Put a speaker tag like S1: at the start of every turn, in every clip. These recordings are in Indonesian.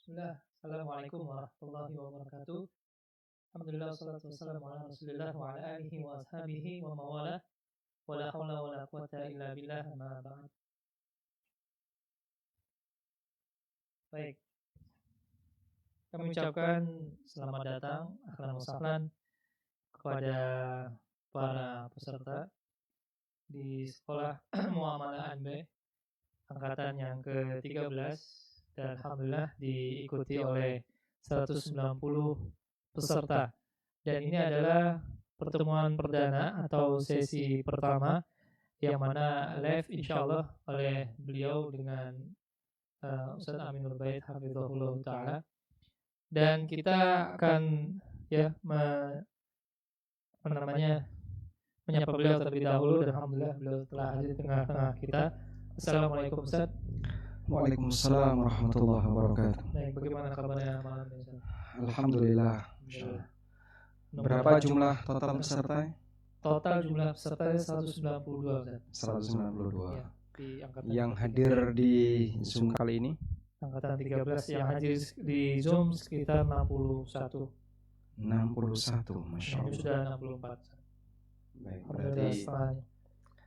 S1: Bismillah. Assalamualaikum warahmatullahi wabarakatuh. Alhamdulillah wassalatu wassalamu ala Rasulillah wa ala alihi wa ashabihi wa mawalah. Wala haula wala quwata illa billah ma ba'd. Baik, kami ucapkan selamat datang, ahlan wa sahlan kepada para peserta di sekolah Muamalah ANB angkatan yang ke-13 dan alhamdulillah diikuti oleh 190 peserta. Dan ini adalah pertemuan perdana atau sesi pertama yang mana live insyaallah oleh beliau dengan Ustaz Aminur Bait hafizahullah taala. Dan kita akan menyapa beliau terlebih dahulu dan alhamdulillah beliau telah hadir di tengah-tengah kita. Assalamualaikum Ustaz.
S2: Waalaikumsalam warahmatullahi wabarakatuh.
S1: Baik, bagaimana kabarnya malam ini Ustaz?
S2: Alhamdulillah. Berapa jumlah total peserta?
S1: Total jumlah peserta 192 Ustaz.
S2: 192.
S1: Ya, di angkatan
S2: Yang hadir di Zoom kali ini?
S1: Angkatan 13 yang hadir di Zoom sekitar 61.
S2: 61, Masya
S1: Ini
S2: Allah.
S1: sudah 64.
S2: Baik,
S1: Alhamdulillah
S2: berarti
S1: setengahnya.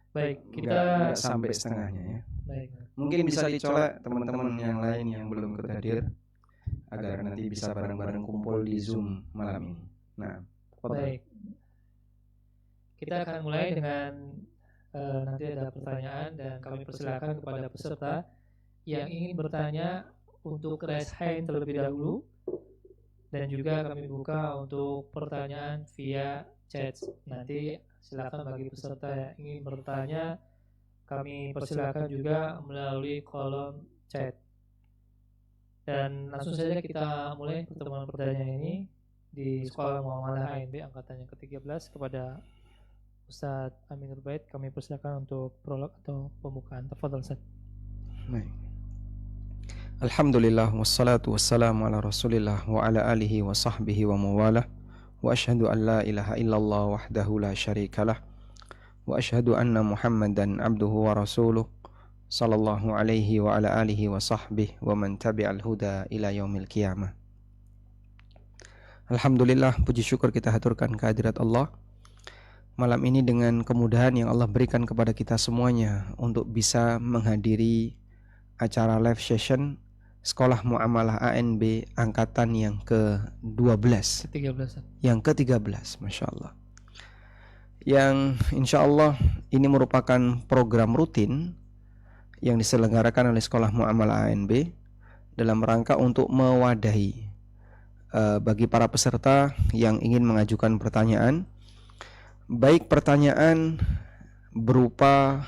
S1: Baik, kita
S2: nggak sampai setengahnya ya.
S1: baik.
S2: Mungkin bisa dicolek teman-teman yang lain yang belum ikut hadir agar nanti bisa bareng-bareng kumpul di Zoom malam ini. Nah,
S1: Baik. Kita akan mulai dengan nanti ada pertanyaan dan kami persilakan kepada peserta yang ingin bertanya untuk raise hand terlebih dahulu dan juga kami buka untuk pertanyaan via chat. Nanti silakan bagi peserta yang ingin bertanya kami persilakan juga melalui kolom chat. Dan langsung saja kita mulai pertemuan perdana ini di Sekolah Muamalah ANB angkatan yang ke-13 kepada Ustaz Aminur Bait. Kami persilakan untuk prolog atau pembukaan. Tafadhal Ustaz.
S2: baik. Alhamdulillah wassalatu wassalamu ala Rasulillah wa ala alihi wa sahbihi wa mawalah. Wa asyhadu an la ilaha illallah wahdahu la syarikalah. Wa asyhadu anna Muhammadan abduhu wa rasuluh sallallahu alaihi wa ala alihi wa sahbihi wa man tabi'al huda ila yaumil qiyamah. Alhamdulillah, puji syukur kita haturkan kehadirat Allah malam ini dengan kemudahan yang Allah berikan kepada kita semuanya untuk bisa menghadiri acara live session Sekolah Muamalah ANB angkatan yang ke-12,
S1: Ke-13.
S2: yang ke-13, Masya Allah. Yang insya Allah ini merupakan program rutin yang diselenggarakan oleh Sekolah Muamalah ANB dalam rangka untuk mewadahi bagi para peserta yang ingin mengajukan pertanyaan, baik pertanyaan berupa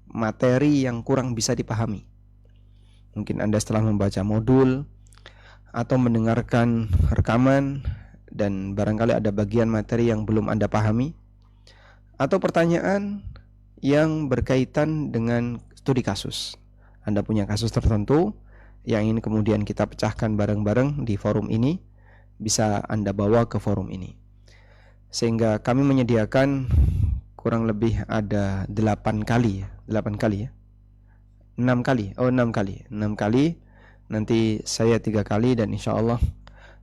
S2: materi yang kurang bisa dipahami. Mungkin Anda setelah membaca modul atau mendengarkan rekaman dan barangkali ada bagian materi yang belum Anda pahami, atau pertanyaan yang berkaitan dengan studi kasus. Anda punya kasus tertentu yang ingin kemudian kita pecahkan bareng-bareng di forum ini, bisa Anda bawa ke forum ini. Sehingga kami menyediakan kurang lebih ada 8 kali ya. 6 kali. Nanti saya 3 kali dan insya Allah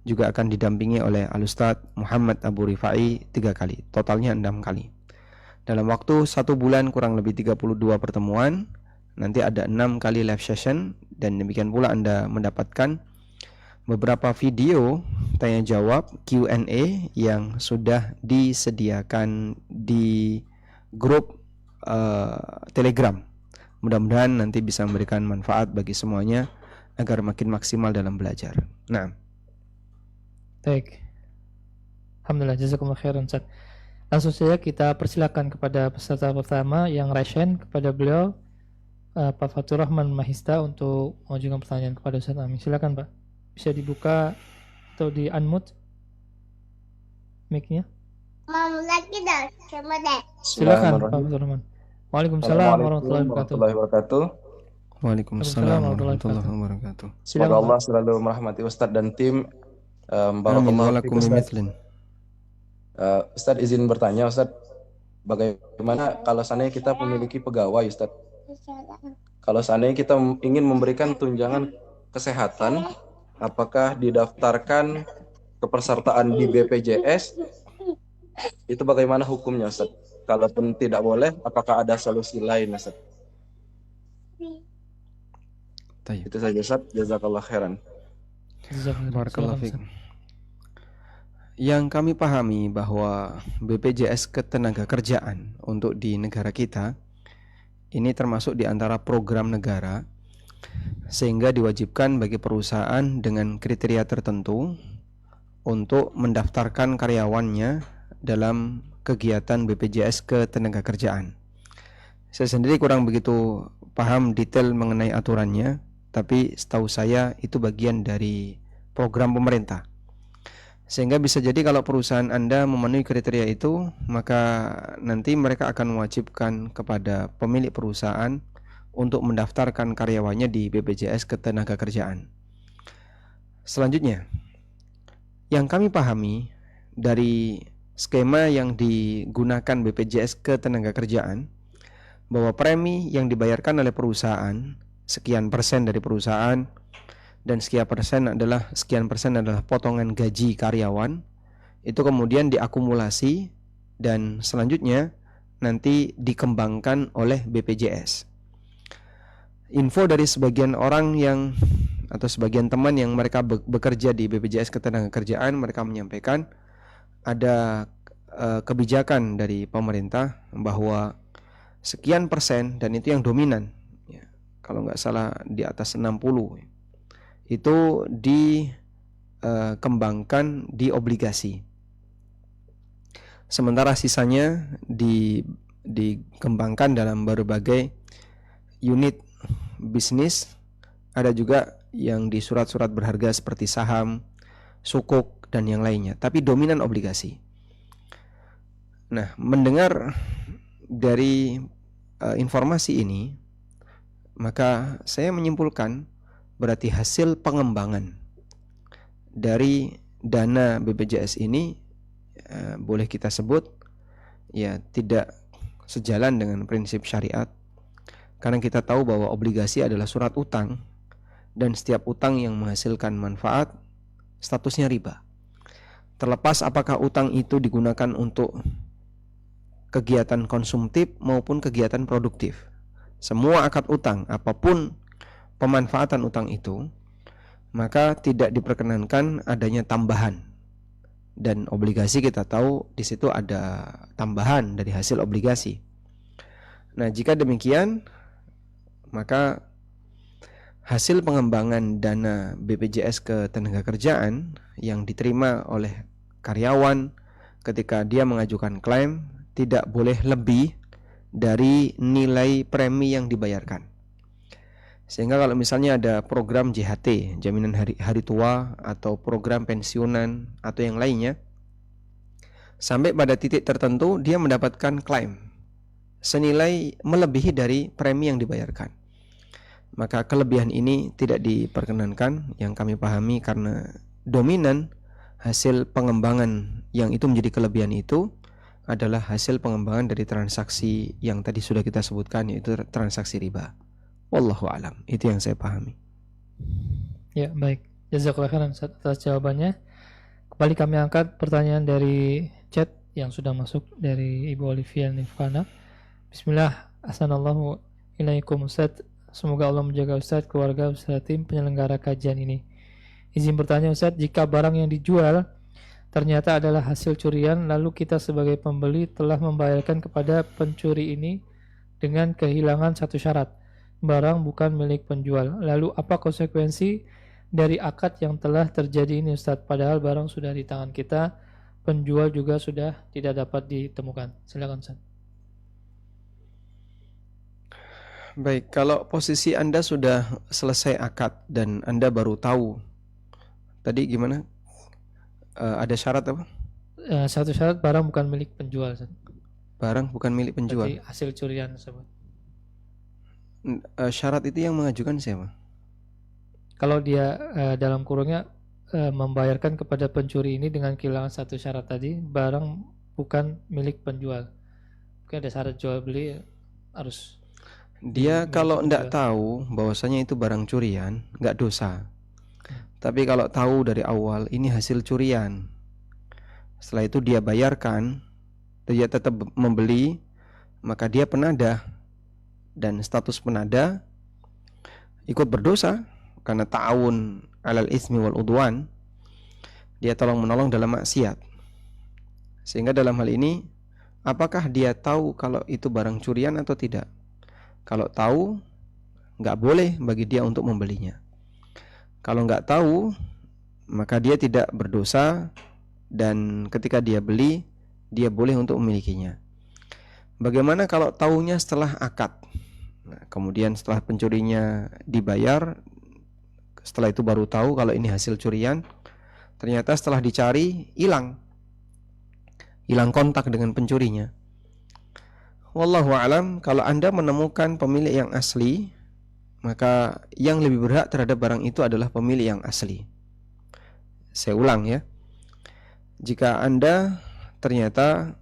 S2: juga akan didampingi oleh Al-Ustadz Muhammad Abu Rifai 3 kali. Totalnya 6 kali. Dalam waktu 1 bulan kurang lebih 32 pertemuan. Nanti ada 6 kali live session. Dan demikian pula Anda mendapatkan beberapa video tanya jawab Q&A yang sudah disediakan di grup Telegram. Mudah-mudahan nanti bisa memberikan manfaat bagi semuanya agar makin maksimal dalam belajar. Nah,
S1: baik. Alhamdulillah, jazakumullah khairan Ustaz. Langsung saja kita persilakan kepada peserta pertama yang raise hand kepada beliau Pak Fatur Rahman Mahista untuk mengajukan pertanyaan kepada Ustaz Amin. Silakan Pak. Bisa dibuka atau di unmute mic-nya. Silakan Pak Fatur Rahman. Waalaikumsalam warahmatullahi wabarakatuh.
S2: Waalaikumsalam warahmatullahi wabarakatuh.
S3: Semoga Allah selalu merahmati Ustadz dan tim. Ustadz izin bertanya Ustadz, bagaimana kalau seandainya kita memiliki pegawai Ustadz? Kalau seandainya kita ingin memberikan tunjangan kesehatan, apakah didaftarkan kepesertaan di BPJS, itu bagaimana hukumnya Ustaz? Kalaupun tidak boleh, apakah ada solusi lain Ustaz?
S2: Tayyib.
S3: Itu saja Ustaz, jazakallah khairan.
S2: Barakallahu fiik. Yang kami pahami bahwa BPJS Ketenagakerjaan untuk di negara kita ini termasuk di antara program negara, sehingga diwajibkan bagi perusahaan dengan kriteria tertentu untuk mendaftarkan karyawannya dalam kegiatan BPJS Ketenagakerjaan. Saya sendiri kurang begitu paham detail mengenai aturannya, tapi setahu saya itu bagian dari program pemerintah. Sehingga bisa jadi kalau perusahaan Anda memenuhi kriteria itu, maka nanti mereka akan mewajibkan kepada pemilik perusahaan untuk mendaftarkan karyawannya di BPJS Ketenagakerjaan. Selanjutnya, yang kami pahami dari skema yang digunakan BPJS Ketenagakerjaan, bahwa premi yang dibayarkan oleh perusahaan, sekian persen dari perusahaan, dan sekian persen adalah potongan gaji karyawan, itu kemudian diakumulasi dan selanjutnya nanti dikembangkan oleh BPJS. Info dari sebagian orang atau sebagian teman yang mereka bekerja di BPJS Ketenagakerjaan, mereka menyampaikan ada kebijakan dari pemerintah bahwa sekian persen, dan itu yang dominan ya, kalau nggak salah di atas 60, itu dikembangkan di obligasi, sementara sisanya dikembangkan dalam berbagai unit bisnis. Ada juga yang di surat-surat berharga seperti saham, sukuk, dan yang lainnya, tapi dominan obligasi. Nah, mendengar dari informasi ini, maka saya menyimpulkan berarti hasil pengembangan dari dana BPJS ini boleh kita sebut ya tidak sejalan dengan prinsip syariat, karena kita tahu bahwa obligasi adalah surat utang, dan setiap utang yang menghasilkan manfaat statusnya riba. Terlepas apakah utang itu digunakan untuk kegiatan konsumtif maupun kegiatan produktif, semua akad utang apapun pemanfaatan utang itu, maka tidak diperkenankan adanya tambahan. Dan obligasi kita tahu di situ ada tambahan dari hasil obligasi. Nah, jika demikian, maka hasil pengembangan dana BPJS Ketenagakerjaan yang diterima oleh karyawan ketika dia mengajukan klaim tidak boleh lebih dari nilai premi yang dibayarkan. Sehingga kalau misalnya ada program JHT, jaminan hari tua, atau program pensiunan atau yang lainnya, sampai pada titik tertentu dia mendapatkan klaim senilai melebihi dari premi yang dibayarkan, maka kelebihan ini tidak diperkenankan yang kami pahami, karena dominan hasil pengembangan yang itu menjadi kelebihan itu adalah hasil pengembangan dari transaksi yang tadi sudah kita sebutkan, yaitu transaksi riba. Wallahu alam, itu yang saya pahami.
S1: Ya, baik. Jazakallah khairan atas jawabannya. Kembali kami angkat pertanyaan dari chat yang sudah masuk dari Ibu Olivia Nifana. Bismillah, assalamualaikum ilaikum Ustaz. Semoga Allah menjaga Ustaz, keluarga beserta tim penyelenggara kajian ini. Izin bertanya Ustaz, jika barang yang dijual ternyata adalah hasil curian, lalu kita sebagai pembeli telah membayarkan kepada pencuri ini dengan kehilangan satu syarat, barang bukan milik penjual. Lalu apa konsekuensi dari akad yang telah terjadi ini Ustaz? Padahal barang sudah di tangan kita, penjual juga sudah tidak dapat ditemukan. Silakan Ustaz.
S2: Baik, kalau posisi Anda sudah selesai akad dan Anda baru tahu, tadi gimana? Ada syarat apa?
S1: Satu syarat, barang bukan milik penjual Ustaz.
S2: Barang bukan milik penjual.
S1: Berarti hasil curian tersebut.
S2: Syarat itu yang mengajukan siapa?
S1: Kalau dia dalam kurungnya membayarkan kepada pencuri ini dengan kehilangan satu syarat tadi, barang bukan milik penjual. Mungkin ada syarat jual beli harus.
S2: Dia
S1: dimiliki
S2: kalau ndak
S1: penjual.
S2: tahu bahwasanya itu barang curian, nggak dosa. Tapi kalau tahu dari awal ini hasil curian, setelah itu dia bayarkan, dia tetap membeli, maka dia penadah, dan status penadah ikut berdosa karena ta'awun alal ismi wal udwan. Dia tolong menolong dalam maksiat. Sehingga dalam hal ini, apakah dia tahu kalau itu barang curian atau tidak? Kalau tahu, nggak boleh bagi dia untuk membelinya. Kalau nggak tahu, maka dia tidak berdosa, dan ketika dia beli, dia boleh untuk memilikinya. Bagaimana kalau tahunya setelah akad? Nah, kemudian setelah pencurinya dibayar, setelah itu baru tahu kalau ini hasil curian. Ternyata setelah dicari, hilang kontak dengan pencurinya. Wallahu alam, kalau Anda menemukan pemilik yang asli, maka yang lebih berhak terhadap barang itu adalah pemilik yang asli. Saya ulang ya. Jika Anda ternyata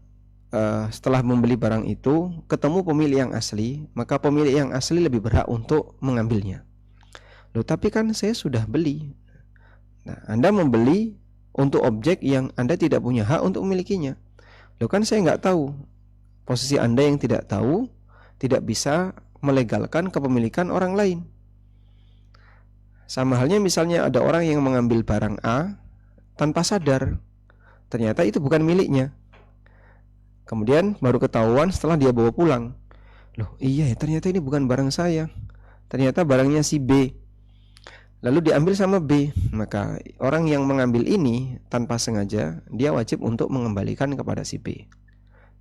S2: setelah membeli barang itu ketemu pemilik yang asli, maka pemilik yang asli lebih berhak untuk mengambilnya. Loh, tapi kan saya sudah beli. Nah, Anda membeli untuk objek yang Anda tidak punya hak untuk memilikinya. Loh, kan saya nggak tahu. Posisi Anda yang tidak tahu tidak bisa melegalkan kepemilikan orang lain. Sama halnya misalnya ada orang yang mengambil barang A tanpa sadar, ternyata itu bukan miliknya. Kemudian baru ketahuan setelah dia bawa pulang. Loh, iya ya, ternyata ini bukan barang saya. Ternyata barangnya si B. Lalu diambil sama B. Maka orang yang mengambil ini tanpa sengaja, dia wajib untuk mengembalikan kepada si B.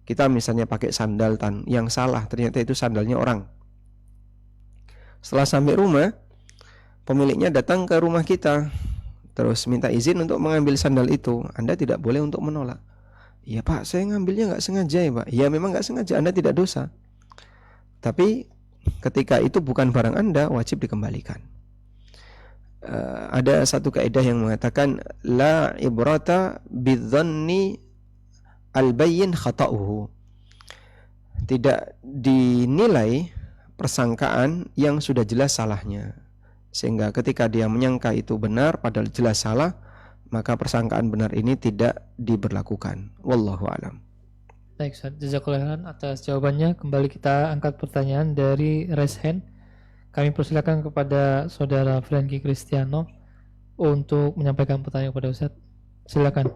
S2: Kita misalnya pakai sandal yang salah, ternyata itu sandalnya orang. Setelah sampai rumah, pemiliknya datang ke rumah kita, terus minta izin untuk mengambil sandal itu. Anda tidak boleh untuk menolak. Ya Pak, saya ngambilnya nggak sengaja ya Pak. Ya memang nggak sengaja, Anda tidak dosa. Tapi ketika itu bukan barang Anda, wajib dikembalikan. Ada satu kaidah yang mengatakan la ibrata bidzanni al-bayyin khata'uhu. Tidak dinilai persangkaan yang sudah jelas salahnya. Sehingga ketika dia menyangka itu benar padahal jelas salah, maka persangkaan benar ini tidak diberlakukan. Wallahu a'lam.
S1: Baik, Ustaz. Jazakallahu khairan atas jawabannya. Kembali kita angkat pertanyaan dari raise hand. Kami persilakan kepada saudara Franky Cristiano untuk menyampaikan pertanyaan kepada Ustaz. Silakan.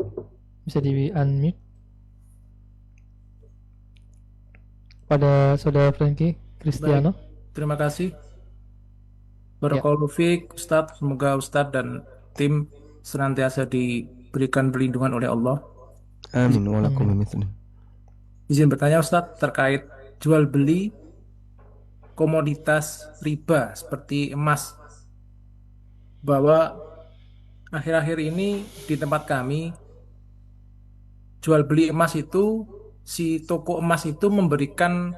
S1: Bisa di-unmute. Pada saudara Franky Cristiano.
S4: Baik, terima kasih. Barakallahu fiik, Ustadz. Semoga Ustadz dan tim senantiasa diberikan perlindungan oleh Allah.
S2: Amin walakum bimithli.
S4: Izin bertanya Ustadz terkait jual beli komoditas riba seperti emas, bahwa akhir-akhir ini di tempat kami jual beli emas itu, si toko emas itu memberikan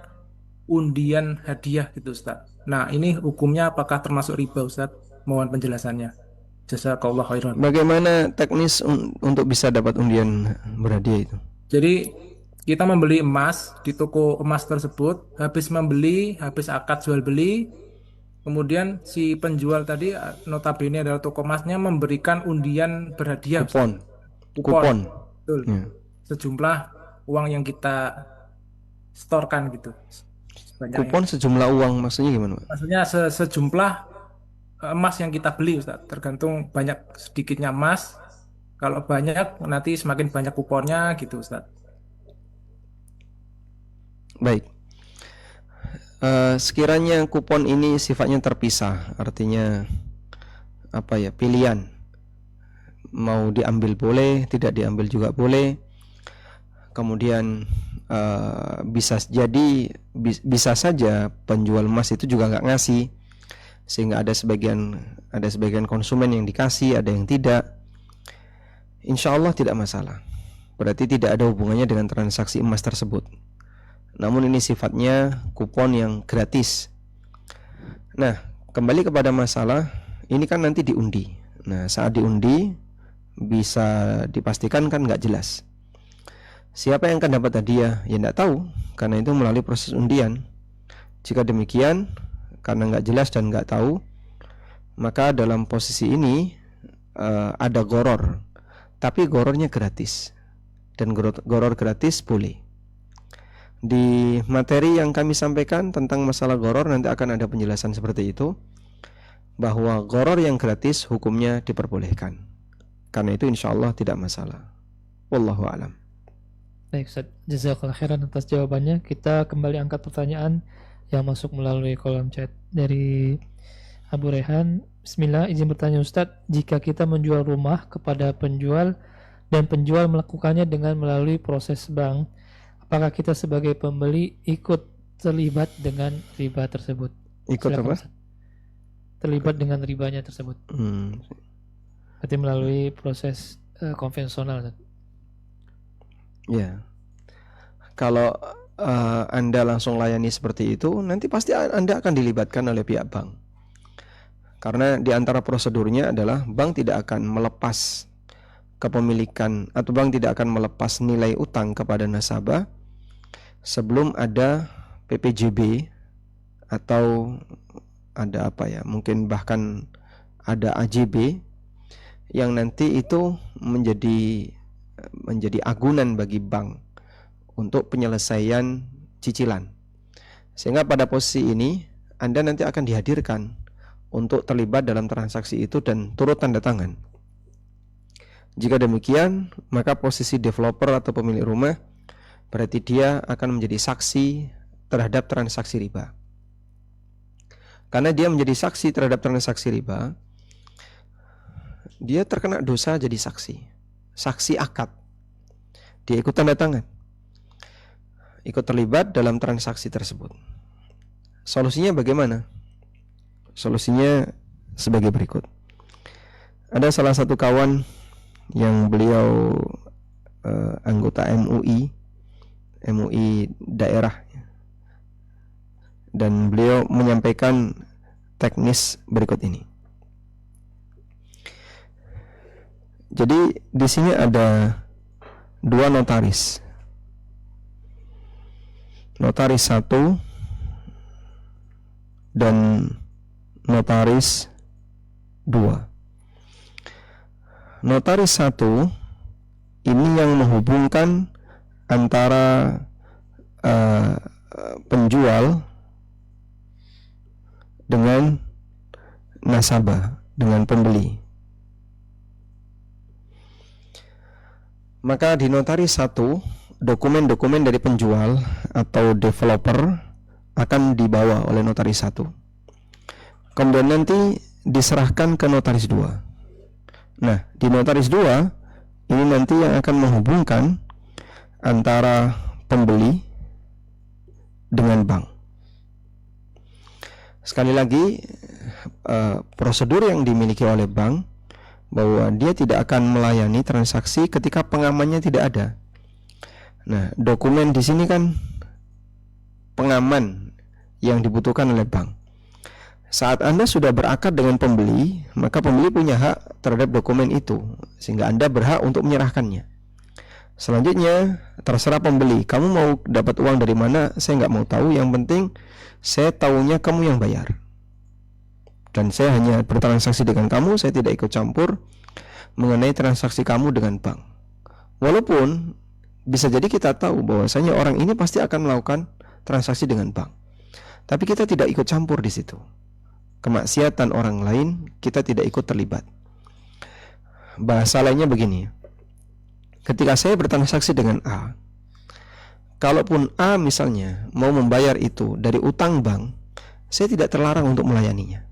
S4: undian hadiah gitu Ustaz. Nah, ini hukumnya apakah termasuk riba Ustaz? Mohon penjelasannya. Jazakallah khairan.
S2: Bagaimana teknis untuk bisa dapat undian berhadiah itu?
S4: Jadi kita membeli emas di toko emas tersebut, habis membeli, habis akad jual beli, kemudian si penjual tadi notabene adalah toko emasnya memberikan undian berhadiah.
S2: Kupon.
S4: Betul.
S2: Ya.
S4: Sejumlah uang yang kita setorkan gitu.
S2: Kupon sejumlah uang maksudnya gimana Pak?
S4: Maksudnya sejumlah emas yang kita beli Ustaz. Tergantung banyak sedikitnya emas. Kalau banyak nanti semakin banyak kuponnya gitu Ustaz.
S2: Baik. Sekiranya kupon ini sifatnya terpisah, artinya apa ya, pilihan, mau diambil boleh, tidak diambil juga boleh. Kemudian bisa saja penjual emas itu juga nggak ngasih, sehingga ada sebagian konsumen yang dikasih, ada yang tidak. Insya Allah tidak masalah. Berarti tidak ada hubungannya dengan transaksi emas tersebut. Namun ini sifatnya kupon yang gratis. Nah, kembali kepada masalah ini kan nanti diundi. Nah, saat diundi bisa dipastikan kan nggak jelas siapa yang akan dapat hadiah, ya nggak tahu, karena itu melalui proses undian. Jika demikian, karena nggak jelas dan nggak tahu, maka dalam posisi ini ada goror, tapi gorornya gratis, dan goror gratis boleh. Di materi yang kami sampaikan tentang masalah goror nanti akan ada penjelasan seperti itu, bahwa goror yang gratis hukumnya diperbolehkan. Karena itu insya Allah tidak masalah. Wallahu a'lam.
S1: Baik Ustaz, jazakallahu khairan atas jawabannya. Kita kembali angkat pertanyaan yang masuk melalui kolom chat dari Abu Rehan. Bismillah, izin bertanya Ustaz, jika kita menjual rumah kepada penjual dan penjual melakukannya dengan melalui proses bank, apakah kita sebagai pembeli ikut terlibat dengan riba tersebut?
S2: Ikut
S1: Silakan,
S2: apa?
S1: Ustaz. Terlibat dengan ribanya tersebut. Berarti melalui proses konvensional, Ustaz.
S2: Ya. Kalau Anda langsung layani seperti itu, nanti pasti Anda akan dilibatkan oleh pihak bank. Karena di antara prosedurnya adalah bank tidak akan melepas kepemilikan atau bank tidak akan melepas nilai utang kepada nasabah sebelum ada PPJB atau ada apa ya, mungkin bahkan ada AJB yang nanti itu menjadi agunan bagi bank untuk penyelesaian cicilan. Sehingga pada posisi ini Anda nanti akan dihadirkan untuk terlibat dalam transaksi itu dan turut tanda tangan. Jika demikian, maka posisi developer atau pemilik rumah berarti dia akan menjadi saksi terhadap transaksi riba. Karena dia menjadi saksi terhadap transaksi riba, dia terkena dosa jadi saksi akad. Dia ikut tanda tangan, ikut terlibat dalam transaksi tersebut. Solusinya bagaimana? Solusinya sebagai berikut. Ada salah satu kawan yang beliau anggota MUI daerah, dan beliau menyampaikan teknis berikut ini. Jadi di sini ada dua notaris. Notaris 1 dan notaris 2. Notaris 1 ini yang menghubungkan antara penjual dengan nasabah, dengan pembeli. Maka di notaris 1, dokumen-dokumen dari penjual atau developer akan dibawa oleh notaris 1. Kemudian nanti diserahkan ke notaris 2. Nah, di notaris 2 ini nanti yang akan menghubungkan antara pembeli dengan bank. Sekali lagi, prosedur yang dimiliki oleh bank bahwa dia tidak akan melayani transaksi ketika pengamannya tidak ada. Nah, dokumen di sini kan pengaman yang dibutuhkan oleh bank. Saat Anda sudah berakad dengan pembeli, maka pembeli punya hak terhadap dokumen itu, sehingga Anda berhak untuk menyerahkannya. Selanjutnya, terserah pembeli, kamu mau dapat uang dari mana, saya nggak mau tahu, yang penting saya tahunya kamu yang bayar. Dan saya hanya bertransaksi dengan kamu, saya tidak ikut campur mengenai transaksi kamu dengan bank. Walaupun bisa jadi kita tahu bahwasanya orang ini pasti akan melakukan transaksi dengan bank, tapi kita tidak ikut campur di situ. Kemaksiatan orang lain kita tidak ikut terlibat. Bahasa lainnya begini, ketika saya bertransaksi dengan A, kalaupun A misalnya mau membayar itu dari utang bank, saya tidak terlarang untuk melayaninya.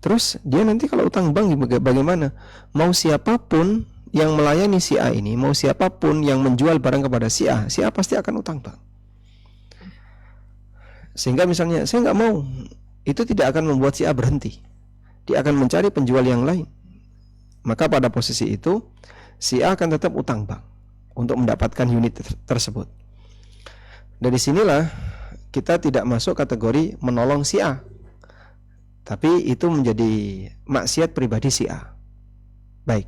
S2: Terus dia nanti kalau utang bank bagaimana? Mau siapapun yang melayani si A ini, mau siapapun yang menjual barang kepada si A pasti akan utang bank. Sehingga misalnya saya nggak mau, itu tidak akan membuat si A berhenti. Dia akan mencari penjual yang lain. Maka pada posisi itu si A akan tetap utang bank untuk mendapatkan unit tersebut. Dari sinilah kita tidak masuk kategori menolong si A, tapi itu menjadi maksiat pribadi si A. Baik.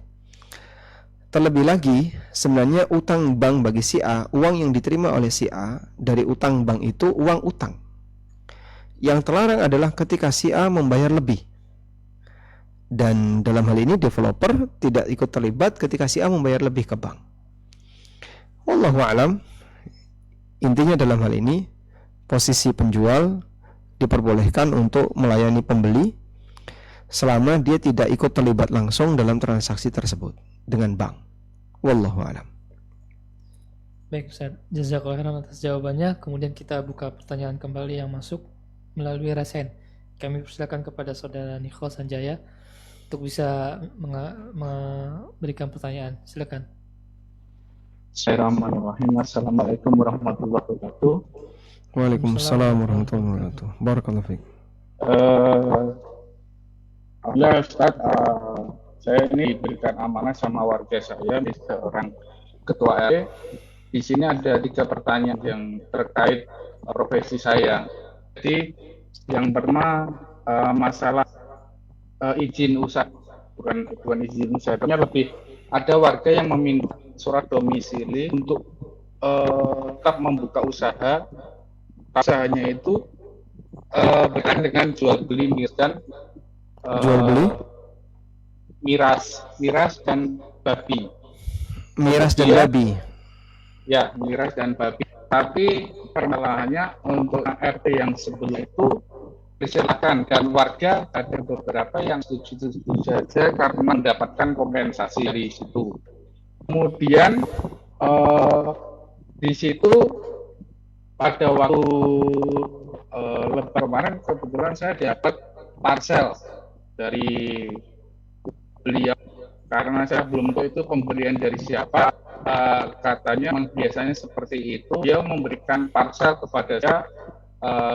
S2: Terlebih lagi, sebenarnya utang bank bagi si A, uang yang diterima oleh si A dari utang bank itu uang utang, Yang terlarang adalah ketika si A membayar lebih. Dan dalam hal ini developer tidak ikut terlibat ketika si A membayar lebih ke bank. Wallahu a'lam. Intinya dalam hal ini posisi penjual diperbolehkan untuk melayani pembeli selama dia tidak ikut terlibat langsung dalam transaksi tersebut dengan bank. Wallahu a'lam.
S1: Baik Ustaz, jazakallahu khairan atas jawabannya. Kemudian kita buka pertanyaan kembali yang masuk melalui rasen. Kami persilakan kepada saudara Nikho Sanjaya untuk bisa memberikan pertanyaan. Silakan.
S5: Bismillahirrahmanirrahim. Assalamualaikum warahmatullahi wabarakatuh.
S2: Waalaikumsalam warahmatullahi wabarakatuh. Barakallahu fiik.
S5: Alhamdulillah Ustaz, saya ini diberikan amanah sama warga saya, seorang ketua RT. Di sini ada 3 pertanyaan yang terkait profesi saya. Jadi yang pertama masalah izin usaha, bukan izin usaha, lebih ada warga yang meminta surat domisili untuk tetap membuka usaha. Usahanya itu berkaitan dengan jual beli miras dan miras dan babi.
S2: Miras dan babi.
S5: Ya, miras dan babi. Tapi permasalahannya untuk RT yang sebelum itu disilakan, dan warga ada beberapa yang setuju saja karena mendapatkan kompensasi dari situ. Kemudian di situ pada waktu Lebaran kemarin kebetulan saya dapat parcel dari beliau, karena saya belum tahu itu pemberian dari siapa. Katanya biasanya seperti itu, dia memberikan parcel kepada saya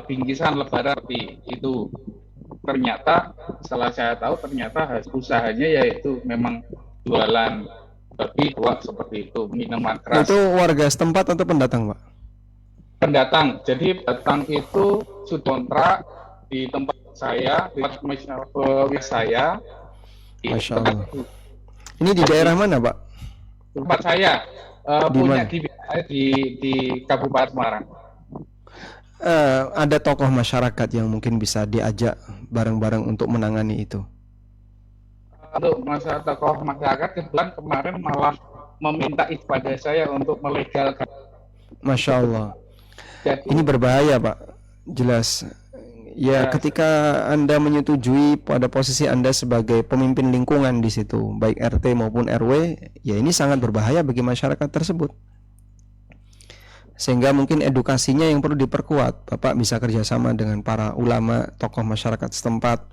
S5: bingkisan lebaran seperti itu. Ternyata setelah saya tahu ternyata usahanya yaitu memang jualan babi tua seperti itu, minuman keras.
S2: Itu warga setempat atau pendatang, Pak?
S5: Pendatang. Jadi pendatang itu sudah kontrak di tempat saya, di tempat saya.
S2: Masya Allah. Ini di daerah mana, Pak?
S5: Tempat saya
S2: Di
S5: punya
S2: mana?
S5: di Kabupaten Semarang.
S2: Ada tokoh masyarakat yang mungkin bisa diajak bareng-bareng untuk menangani itu.
S5: Untuk masalah tokoh masyarakat, kebetulan kemarin malah meminta kepada saya untuk melegalkan.
S2: Masya Allah.
S5: Jadi,
S2: Ini berbahaya, Pak. Jelas. Ya, ketika Anda menyetujui pada posisi Anda sebagai pemimpin lingkungan di situ, baik RT maupun RW, ya ini sangat berbahaya bagi masyarakat tersebut. Sehingga mungkin edukasinya yang perlu diperkuat. Bapak bisa kerjasama dengan para ulama, tokoh masyarakat setempat.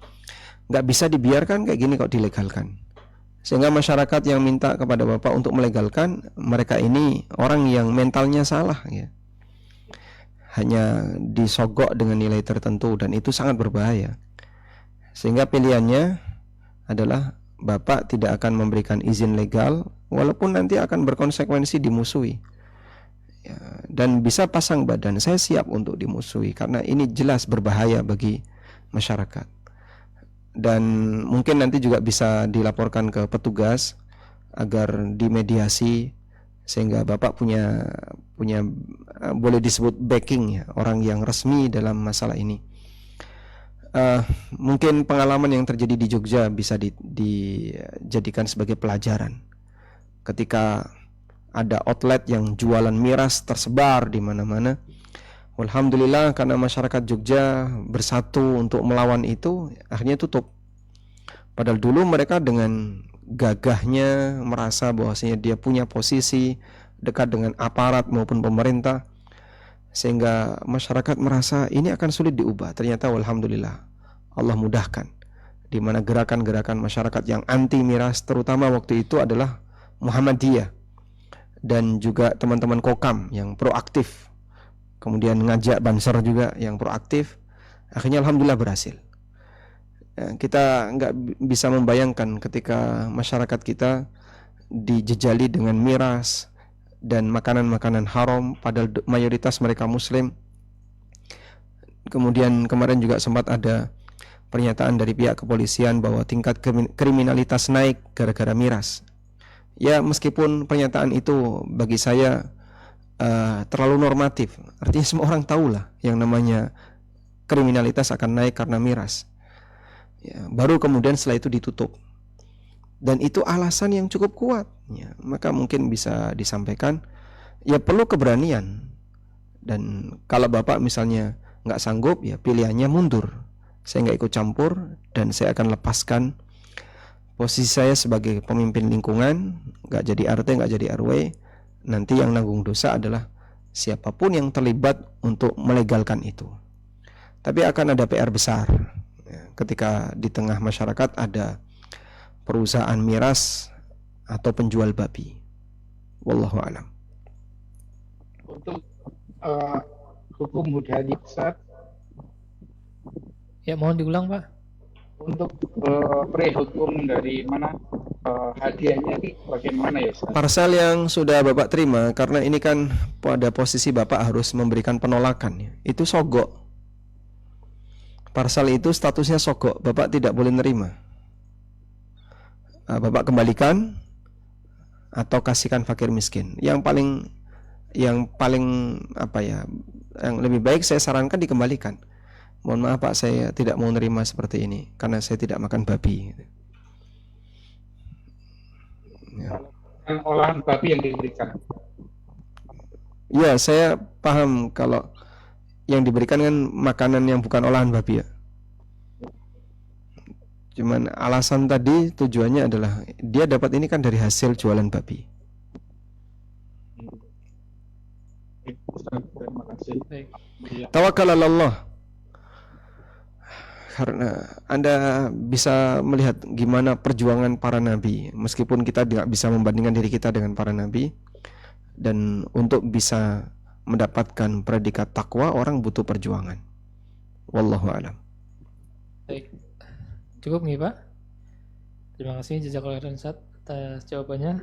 S2: Nggak bisa dibiarkan kayak gini kok dilegalkan. Sehingga masyarakat yang minta kepada Bapak untuk melegalkan, mereka ini orang yang mentalnya salah, ya. Hanya disogok dengan nilai tertentu, dan itu sangat berbahaya. Sehingga pilihannya adalah Bapak tidak akan memberikan izin legal, walaupun nanti akan berkonsekuensi dimusuhi, ya, dan bisa pasang badan, saya siap untuk dimusuhi karena ini jelas berbahaya bagi masyarakat. Dan mungkin nanti juga bisa dilaporkan ke petugas agar dimediasi, sehingga Bapak punya boleh disebut backing, ya, orang yang resmi dalam masalah ini. Mungkin pengalaman yang terjadi di Jogja bisa dijadikan sebagai pelajaran. Ketika ada outlet yang jualan miras tersebar di mana-mana, alhamdulillah karena masyarakat Jogja bersatu untuk melawan itu, akhirnya tutup. Padahal dulu mereka dengan gagahnya merasa bahwasanya dia punya posisi dekat dengan aparat maupun pemerintah, sehingga masyarakat merasa ini akan sulit diubah. Ternyata alhamdulillah Allah mudahkan, di mana gerakan-gerakan masyarakat yang anti miras terutama waktu itu adalah Muhammadiyah dan juga teman-teman Kokam yang proaktif, kemudian ngajak Banser juga yang proaktif, akhirnya alhamdulillah berhasil. Kita nggak bisa membayangkan ketika masyarakat kita dijejali dengan miras dan makanan-makanan haram, padahal mayoritas mereka muslim. Kemudian kemarin juga sempat ada pernyataan dari pihak kepolisian bahwa tingkat kriminalitas naik gara-gara miras. Ya, meskipun pernyataan itu bagi saya terlalu normatif. Artinya semua orang tahulah yang namanya kriminalitas akan naik karena miras. Ya, baru kemudian setelah itu ditutup. Dan itu alasan yang cukup kuat. Ya, maka mungkin bisa disampaikan, ya perlu keberanian. Dan kalau Bapak misalnya nggak sanggup, ya pilihannya mundur. Saya nggak ikut campur dan saya akan lepaskan posisi saya sebagai pemimpin lingkungan, nggak jadi RT, nggak jadi RW. Nanti yang nanggung dosa adalah siapapun yang terlibat untuk melegalkan itu. Tapi akan ada PR besar ketika di tengah masyarakat ada perusahaan miras atau penjual babi. Wallahu a'lam.
S5: Untuk hukum mudhali Ustaz,
S1: Ya, mohon diulang, Pak.
S5: untuk pre-hukum dari mana hadiahnya ini bagaimana ya Ustaz?
S2: Parsel yang sudah Bapak terima, karena ini kan pada posisi Bapak harus memberikan penolakan, itu sogok. Parsel itu statusnya sogok, Bapak tidak boleh nerima. Bapak kembalikan atau kasihkan fakir miskin. Yang paling apa ya, yang lebih baik saya sarankan dikembalikan. Mohon maaf Pak, saya tidak mau nerima seperti ini karena saya tidak makan babi. Ya.
S5: Olahan babi yang diberikan.
S2: Ya, saya paham kalau yang diberikan kan makanan yang bukan olahan babi ya. Cuman alasan tadi tujuannya adalah dia dapat ini kan dari hasil jualan babi.
S5: Ustaz, terima kasih.
S1: Baik.
S2: Tawakkal 'ala Allah. Karena Anda bisa melihat gimana perjuangan para nabi, meskipun kita tidak bisa membandingkan diri kita dengan para nabi. Dan untuk bisa mendapatkan predikat takwa, orang butuh perjuangan. Wallahu a'lam.
S1: Baik. Cukup nih, Pak. Terima kasih jazakallahu khairan Ustaz atas jawabannya.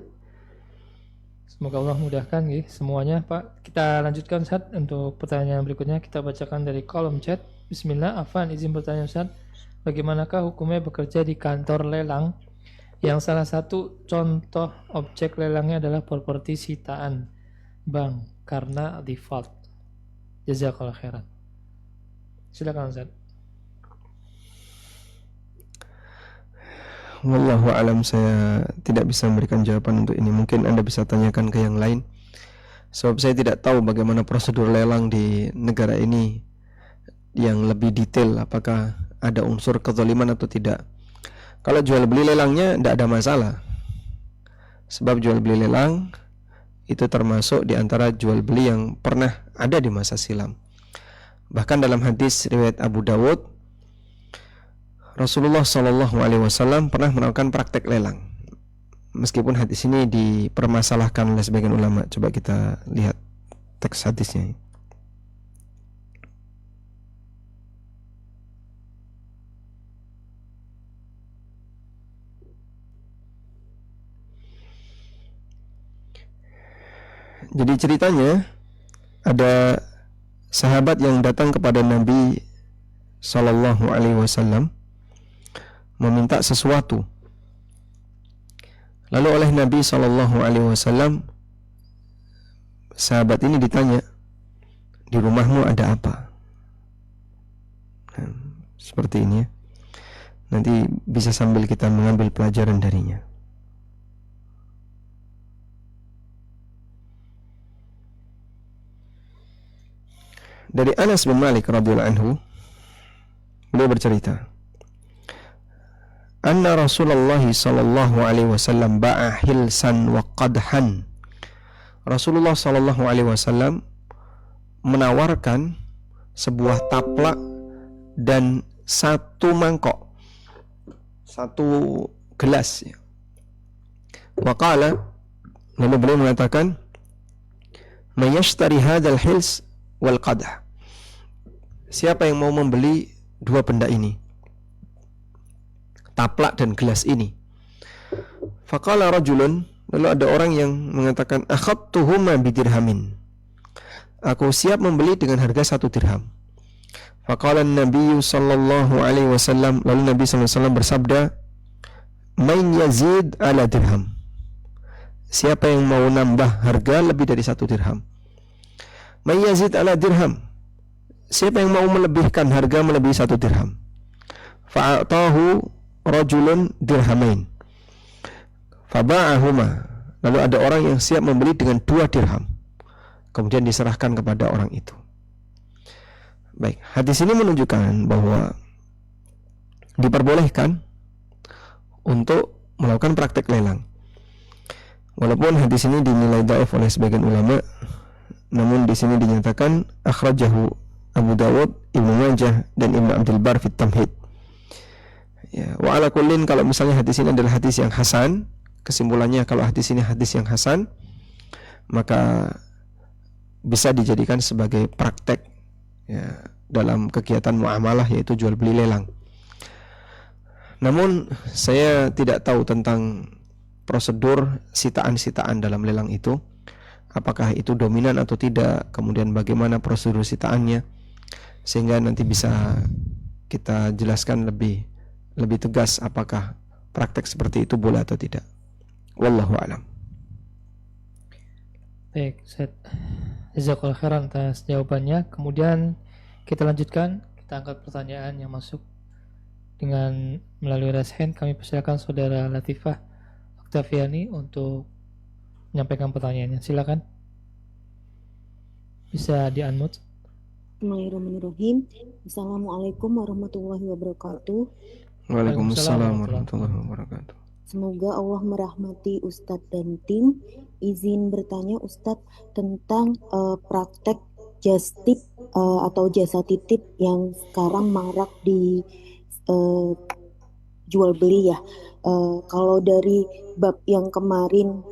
S1: Semoga Allah mudahkan semuanya, Pak. Kita lanjutkan Ustaz untuk pertanyaan berikutnya. Kita bacakan dari kolom chat. Bismillah, Afan izin bertanya Ustaz, bagaimanakah hukumnya bekerja di kantor lelang yang salah satu contoh objek lelangnya adalah properti sitaan bank karena default? Jazakallahu khairan. Silakan Ustaz.
S2: Wallahu a'lam, saya tidak bisa memberikan jawaban untuk ini. Mungkin Anda bisa tanyakan ke yang lain. Sebab saya tidak tahu bagaimana prosedur lelang di negara ini yang lebih detail, apakah ada unsur kezaliman atau tidak. Kalau jual beli lelangnya tidak ada masalah. Sebab jual beli lelang itu termasuk di antara jual beli yang pernah ada di masa silam. Bahkan dalam hadis riwayat Abu Dawud, Rasulullah SAW pernah melakukan praktek lelang. Meskipun hadis ini dipermasalahkan oleh sebagian ulama. Coba kita lihat teks hadisnya. Jadi ceritanya ada sahabat yang datang kepada Nabi SAW meminta sesuatu. Lalu oleh Nabi SAW, sahabat ini ditanya, di rumahmu ada apa? Nah, seperti ini ya. Nanti bisa sambil kita mengambil pelajaran darinya. Dari Anas bin Malik radhiyallahu anhu, beliau bercerita, anna Rasulullah sallallahu alaihi wasallam ba'a hilsan wa qadhan. Rasulullah sallallahu alaihi wasallam menawarkan sebuah taplak dan satu mangkok, satu gelas. Wa qala, lalu beliau mengatakan, "May yashtari hadzal hils wal qadah." Siapa yang mau membeli dua benda ini, taplak dan gelas ini? Faqala rajulun, lalu ada orang yang mengatakan, akhadtuhuma bidirhamin. Aku siap membeli dengan harga 1 dirham. Faqala Nabi sallallahu alaihi wasallam, lalu Nabi sallallahu alaihi wasallam bersabda, "Man yazid ala dirham." Siapa yang mau nambah harga lebih dari 1 dirham? Man yazid ala dirham. siapa yang mau melebihkan harga melebihi 1 dirham, fa'atahu rajulun dirhamain faba'ahuma, lalu ada orang yang siap membeli dengan 2 dirham, kemudian diserahkan kepada orang itu. Baik, hadis ini menunjukkan bahwa diperbolehkan untuk melakukan praktek lelang. Walaupun hadis ini dinilai dhaif oleh sebagian ulama, namun di sini dinyatakan akhrajahu Abu Dawud, Ibnu Majah dan Ibnu Abdul Bar fi Tamhid. Ya, wa ala kullin, kalau misalnya hadis ini adalah hadis yang hasan, kesimpulannya kalau hadis ini hadis yang hasan, maka bisa dijadikan sebagai praktek ya, dalam kegiatan muamalah, yaitu jual beli lelang. Namun saya tidak tahu tentang prosedur sitaan-sitaan dalam lelang itu, apakah itu dominan atau tidak, kemudian bagaimana prosedur sitaannya, sehingga nanti bisa kita jelaskan lebih tegas apakah praktek seperti itu boleh atau tidak. Wallahu a'lam.
S1: Baik, Ustaz. Jazakallahu khairan atas jawabannya. Kemudian kita lanjutkan, kita angkat pertanyaan yang masuk dengan melalui raise hand. Kami persilakan Saudara Latifah Oktaviani untuk menyampaikan pertanyaannya. Silakan. Bisa di-unmute.
S6: Bismillahirrahmanirrahim. Assalamualaikum warahmatullahi wabarakatuh.
S2: Waalaikumsalam warahmatullahi wabarakatuh.
S6: Semoga Allah merahmati Ustadz dan tim. Izin bertanya Ustadz tentang praktek just tip atau jasa titip yang sekarang marak di jual beli ya. Kalau dari bab yang kemarin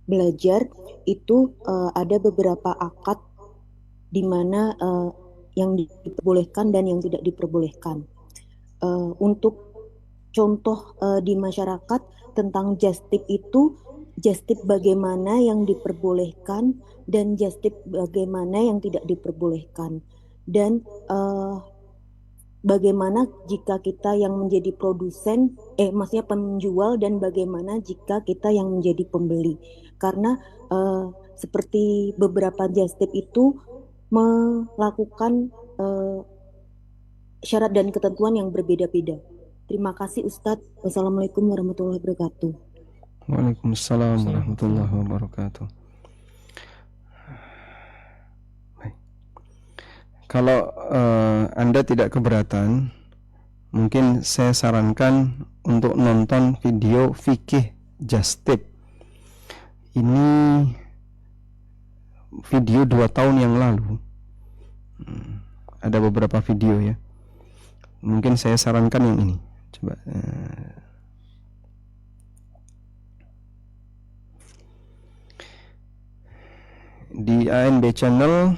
S6: belajar itu ada beberapa akad di mana yang diperbolehkan dan yang tidak diperbolehkan. Untuk contoh di masyarakat tentang just tip itu, just tip bagaimana yang diperbolehkan dan just tip bagaimana yang tidak diperbolehkan, dan bagaimana jika kita yang menjadi produsen, maksudnya penjual, dan bagaimana jika kita yang menjadi pembeli. Karena seperti beberapa just tip itu melakukan syarat dan ketentuan yang berbeda-beda. Terima kasih Ustadz. Wassalamualaikum warahmatullahi wabarakatuh.
S2: Waalaikumsalam warahmatullahi wabarakatuh. Baik. Kalau Anda tidak keberatan, mungkin saya sarankan untuk nonton video fikih just tip. Ini video 2 tahun yang lalu. Ada beberapa video ya. Mungkin saya sarankan yang ini. Coba di ANB channel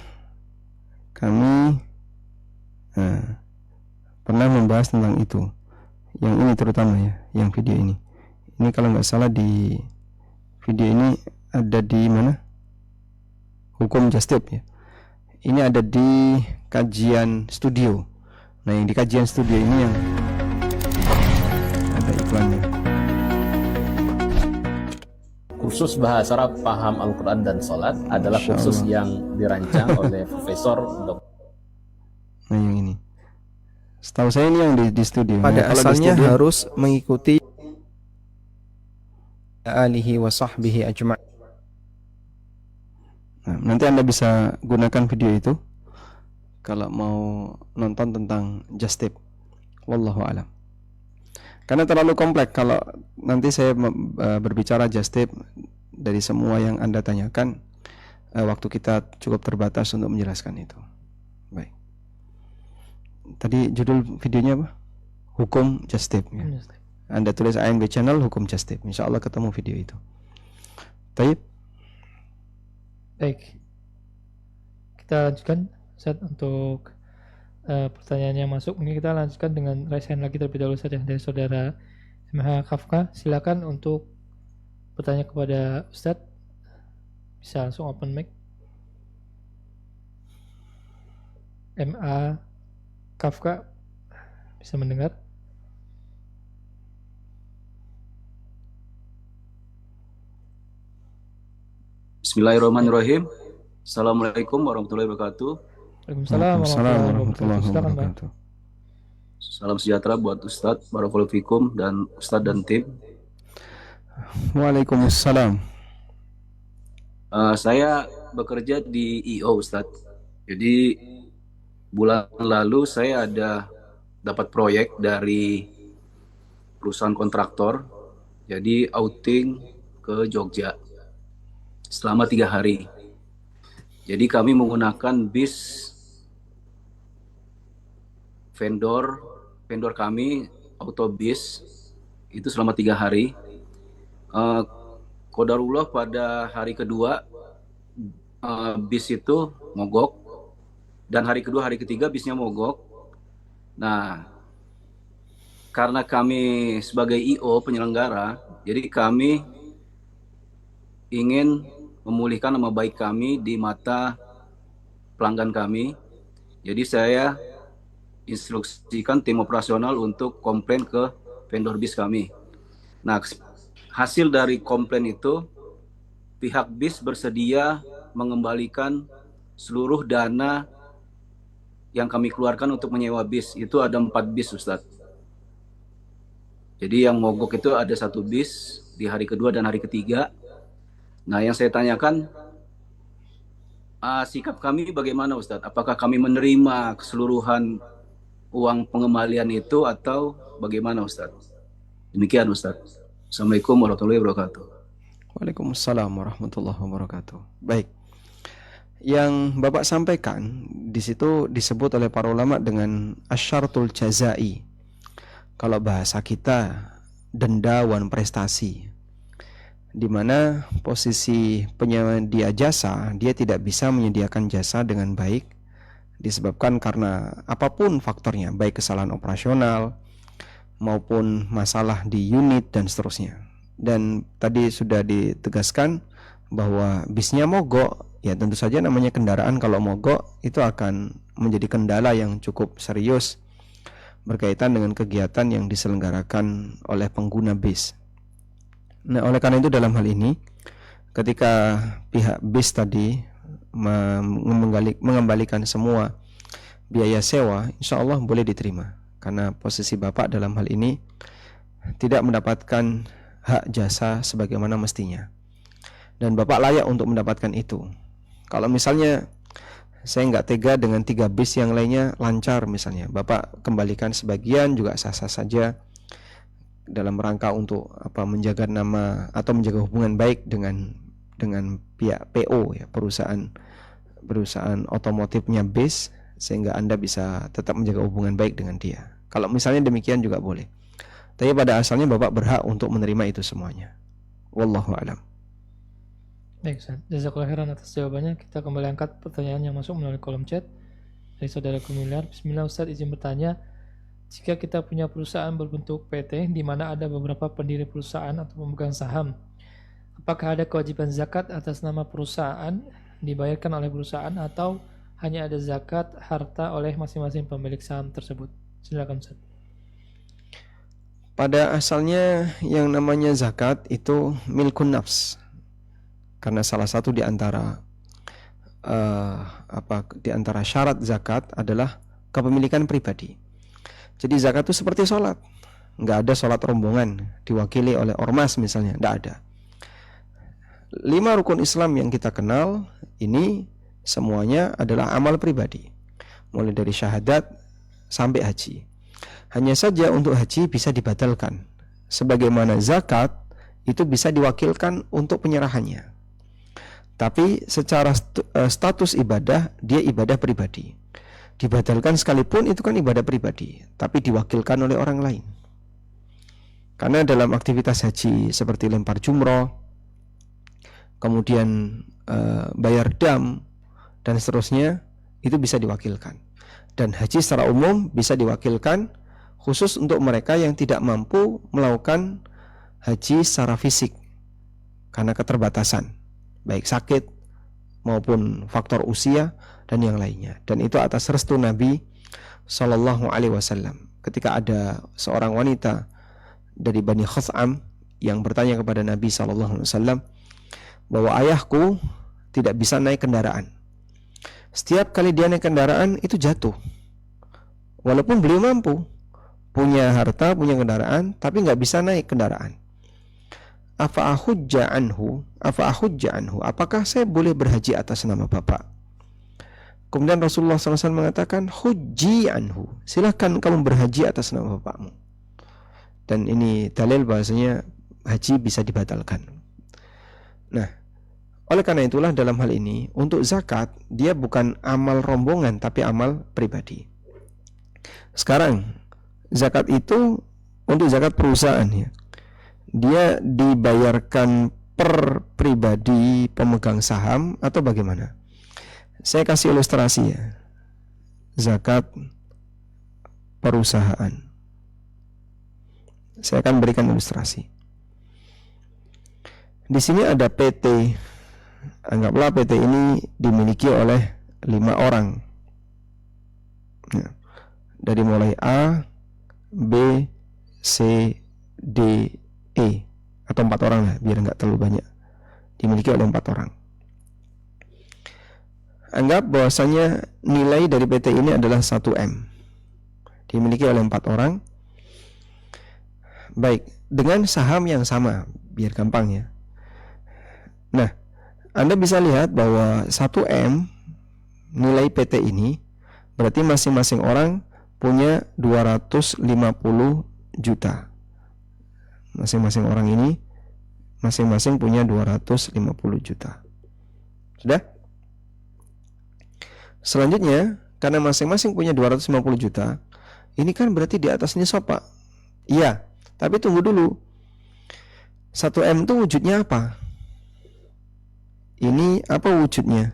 S2: kami pernah membahas tentang itu. Yang ini terutama ya, yang video ini. Ini kalau nggak salah di video ini ada di mana? Hukum just tip ya. Ini ada di kajian studio. Nah, yang di kajian studio ini yang ada iklannya.
S7: Kursus Bahasa Arab Paham Al-Quran dan Salat adalah kursus yang dirancang oleh Profesor Dr.
S2: Nah, yang ini. Setahu saya ini yang di studio. Pada asalnya studio, harus mengikuti alihi wa sahbihi ajma'. Nah, nanti Anda bisa gunakan video itu kalau mau nonton tentang just tip. Wallahu a'lam. Karena terlalu kompleks kalau nanti saya berbicara just tip dari semua yang Anda tanyakan, waktu kita cukup terbatas untuk menjelaskan itu. Baik. Tadi judul videonya apa? Hukum just tip ya. Anda tulis ANB channel hukum just tip. Insyaallah ketemu video itu. Baik.
S1: Baik. Kita lanjutkan Ustaz untuk pertanyaan yang masuk. Ini kita lanjutkan dengan raise hand lagi terlebih dahulu saja dari Saudara MH Kafka. Silakan untuk bertanya kepada Ustaz. Bisa langsung open mic. MA Kafka bisa mendengar?
S8: Bismillahirrahmanirrahim. Assalamualaikum warahmatullahi wabarakatuh.
S1: Waalaikumsalam
S2: Waalaikumsalam
S1: warahmatullahi
S2: warahmatullahi
S1: wabarakatuh. Silakan, Pak.
S2: wabarakatuh.
S8: Salam sejahtera buat Ustadz, barakallahu fikum dan Ustadz dan tim.
S2: Waalaikumsalam.
S8: Saya bekerja di IO Ustadz. Jadi bulan lalu saya ada dapat proyek dari perusahaan kontraktor. Jadi outing ke Jogja selama 3 hari. Jadi kami menggunakan bis vendor kami, autobus itu selama 3 hari. Qadarullah pada hari kedua bis itu mogok, dan hari kedua hari ketiga bisnya mogok. Nah, karena kami sebagai IO penyelenggara, jadi kami ingin memulihkan nama baik kami di mata pelanggan kami. Jadi saya instruksikan tim operasional untuk komplain ke vendor bis kami. Nah, hasil dari komplain itu, pihak bis bersedia mengembalikan seluruh dana yang kami keluarkan untuk menyewa bis. Itu ada 4 bis, Ustadz. Jadi yang mogok itu ada 1 bis di hari kedua dan hari ketiga. Nah, yang saya tanyakan, sikap kami bagaimana, Ustadz? Apakah kami menerima keseluruhan uang pengembalian itu atau bagaimana, Ustadz? Demikian, Ustadz. Assalamualaikum warahmatullahi wabarakatuh.
S2: Waalaikumsalam warahmatullahi wabarakatuh. Baik. Yang Bapak sampaikan di situ disebut oleh para ulama dengan asyartul jazai. Kalau bahasa kita, denda wan prestasi. Di mana posisi penyedia jasa, dia tidak bisa menyediakan jasa dengan baik disebabkan karena apapun faktornya, baik kesalahan operasional maupun masalah di unit dan seterusnya. Dan tadi sudah ditegaskan bahwa bisnya mogok, ya tentu saja namanya kendaraan kalau mogok itu akan menjadi kendala yang cukup serius berkaitan dengan kegiatan yang diselenggarakan oleh pengguna bis. Nah, oleh karena itu dalam hal ini ketika pihak bis tadi mengembalikan semua biaya sewa, insya Allah boleh diterima, karena posisi Bapak dalam hal ini tidak mendapatkan hak jasa sebagaimana mestinya, dan Bapak layak untuk mendapatkan itu. Kalau misalnya saya nggak tega dengan 3 bis yang lainnya lancar, misalnya Bapak kembalikan sebagian juga sah-sah saja, dalam rangka untuk menjaga nama atau menjaga hubungan baik dengan pihak PO, ya, perusahaan otomotifnya bis, sehingga Anda bisa tetap menjaga hubungan baik dengan dia. Kalau misalnya demikian juga boleh. Tapi pada asalnya Bapak berhak untuk menerima itu semuanya. Wallahu a'lam.
S1: Baik, Ustaz. Jazakallahu khairan atas jawabannya. Kita kembali angkat pertanyaan yang masuk melalui kolom chat dari saudara Kumiliar. Bismillah, Ustaz, izin bertanya. Jika kita punya perusahaan berbentuk PT di mana ada beberapa pendiri perusahaan atau pemegang saham, apakah ada kewajiban zakat atas nama perusahaan dibayarkan oleh perusahaan atau hanya ada zakat harta oleh masing-masing pemilik saham tersebut? Silakan, Ustaz.
S2: Pada asalnya yang namanya zakat itu milkun nafs, karena salah satu di antara syarat zakat adalah kepemilikan pribadi. Jadi zakat itu seperti sholat, nggak ada sholat rombongan diwakili oleh ormas misalnya, nggak ada. 5 rukun Islam yang kita kenal ini semuanya adalah amal pribadi, mulai dari syahadat sampai haji. Hanya saja untuk haji bisa dibatalkan, sebagaimana zakat itu bisa diwakilkan untuk penyerahannya. Tapi secara status ibadah, dia ibadah pribadi. Dibatalkan sekalipun itu kan ibadah pribadi, tapi diwakilkan oleh orang lain. Karena dalam aktivitas haji seperti lempar jumroh, kemudian bayar dam dan seterusnya, itu bisa diwakilkan. Dan haji secara umum bisa diwakilkan khusus untuk mereka yang tidak mampu melakukan haji secara fisik karena keterbatasan, baik sakit maupun faktor usia dan yang lainnya. Dan itu atas restu Nabi Sallallahu Alaihi Wasallam. Ketika ada seorang wanita dari Bani Khuz'am yang bertanya kepada Nabi Sallallahu Alaihi Wasallam bahwa ayahku tidak bisa naik kendaraan, Setiap kali dia naik kendaraan itu jatuh. Walaupun beliau mampu, punya harta, punya kendaraan, tapi nggak bisa naik kendaraan. Afa ahujja anhu, apakah saya boleh berhaji atas nama bapak? Kemudian Rasulullah SAW mengatakan, hujji anhu, silahkan kamu berhaji atas nama bapakmu. Dan ini dalil bahasanya haji bisa dibatalkan. Nah, oleh karena itulah dalam hal ini untuk zakat dia bukan amal rombongan tapi amal pribadi. Sekarang zakat itu untuk zakat perusahaan ya, dia dibayarkan per pribadi pemegang saham atau bagaimana? Saya kasih ilustrasi ya. Zakat perusahaan. Saya akan berikan ilustrasi. Di sini ada PT. Anggaplah PT ini dimiliki oleh 5 orang. Ya. Dari mulai A, B, C, D, E, atau 4 orang lah, biar nggak terlalu banyak. Dimiliki oleh 4 orang. Anggap bahwasanya nilai dari PT ini adalah 1M. Dimiliki oleh 4 orang. Baik, dengan saham yang sama, biar gampang ya. Nah, Anda bisa lihat bahwa 1M nilai PT ini berarti masing-masing orang punya 250 juta. Masing-masing orang ini masing-masing punya 250 juta. Sudah? Selanjutnya, karena masing-masing punya 250 juta, ini kan berarti di atas nisab, Pak. Iya, tapi tunggu dulu. 1M itu wujudnya apa? Ini apa wujudnya?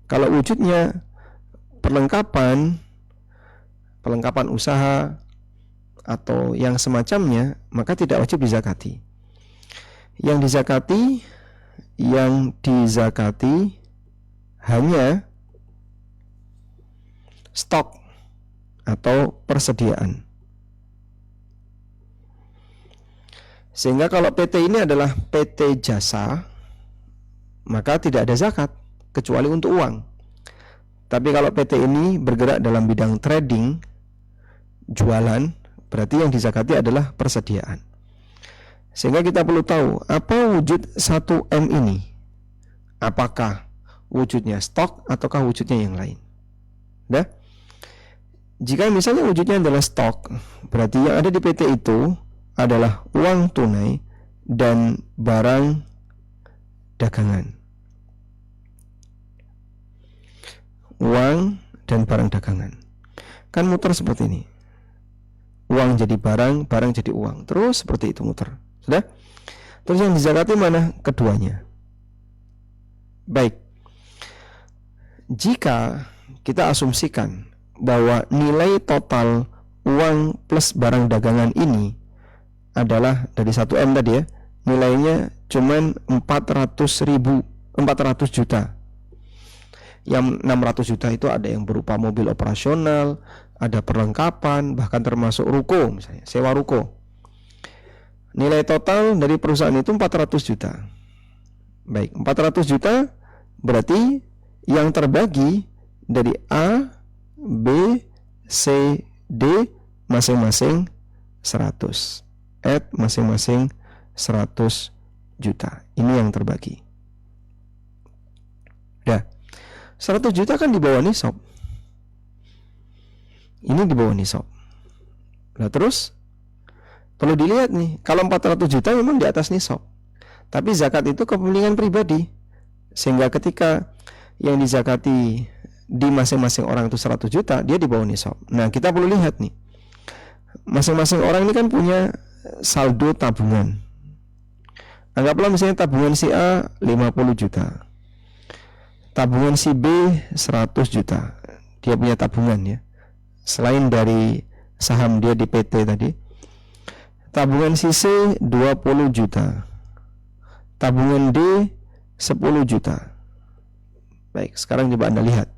S2: Kalau wujudnya perlengkapan usaha atau yang semacamnya, maka tidak wajib dizakati. Yang dizakati hanya stok atau persediaan. Sehingga kalau PT ini adalah PT jasa, maka tidak ada zakat kecuali untuk uang. Tapi kalau PT ini bergerak dalam bidang trading, jualan, berarti yang dizakati adalah persediaan. Sehingga kita perlu tahu apa wujud 1M ini. Apakah wujudnya stok ataukah wujudnya yang lain? Dah? Jika misalnya wujudnya adalah stok, berarti yang ada di PT itu adalah uang tunai dan barang dagangan. Uang dan barang dagangan. Kan muter seperti ini. Uang jadi barang, barang jadi uang. Terus seperti itu muter. Sudah? Terus yang dizakati mana? Keduanya. Baik. Jika kita asumsikan bahwa nilai total uang plus barang dagangan ini adalah dari 1M tadi ya, nilainya cuman 400 juta. Yang 600 juta itu ada yang berupa mobil operasional, ada perlengkapan, bahkan termasuk ruko, misalnya sewa ruko. Nilai total dari perusahaan itu 400 juta. Baik, 400 juta berarti yang terbagi dari A, B, C, D masing-masing 100. Masing-masing 100 juta. Ini yang terbagi. Dah. 100 juta kan di bawah nisab. Ini di bawah nisab. Nah, terus perlu dilihat nih, kalau 400 juta memang di atas nisab. Tapi zakat itu kepemilikan pribadi. Sehingga ketika yang dizakati di masing-masing orang itu 100 juta, dia di bawah nisab. Nah, kita perlu lihat nih. Masing-masing orang ini kan punya saldo tabungan. Anggaplah misalnya tabungan si A 50 juta. Tabungan si B 100 juta. Dia punya tabungan ya. Selain dari saham dia di PT tadi. Tabungan si C 20 juta. Tabungan D 10 juta. Baik, sekarang coba Anda lihat.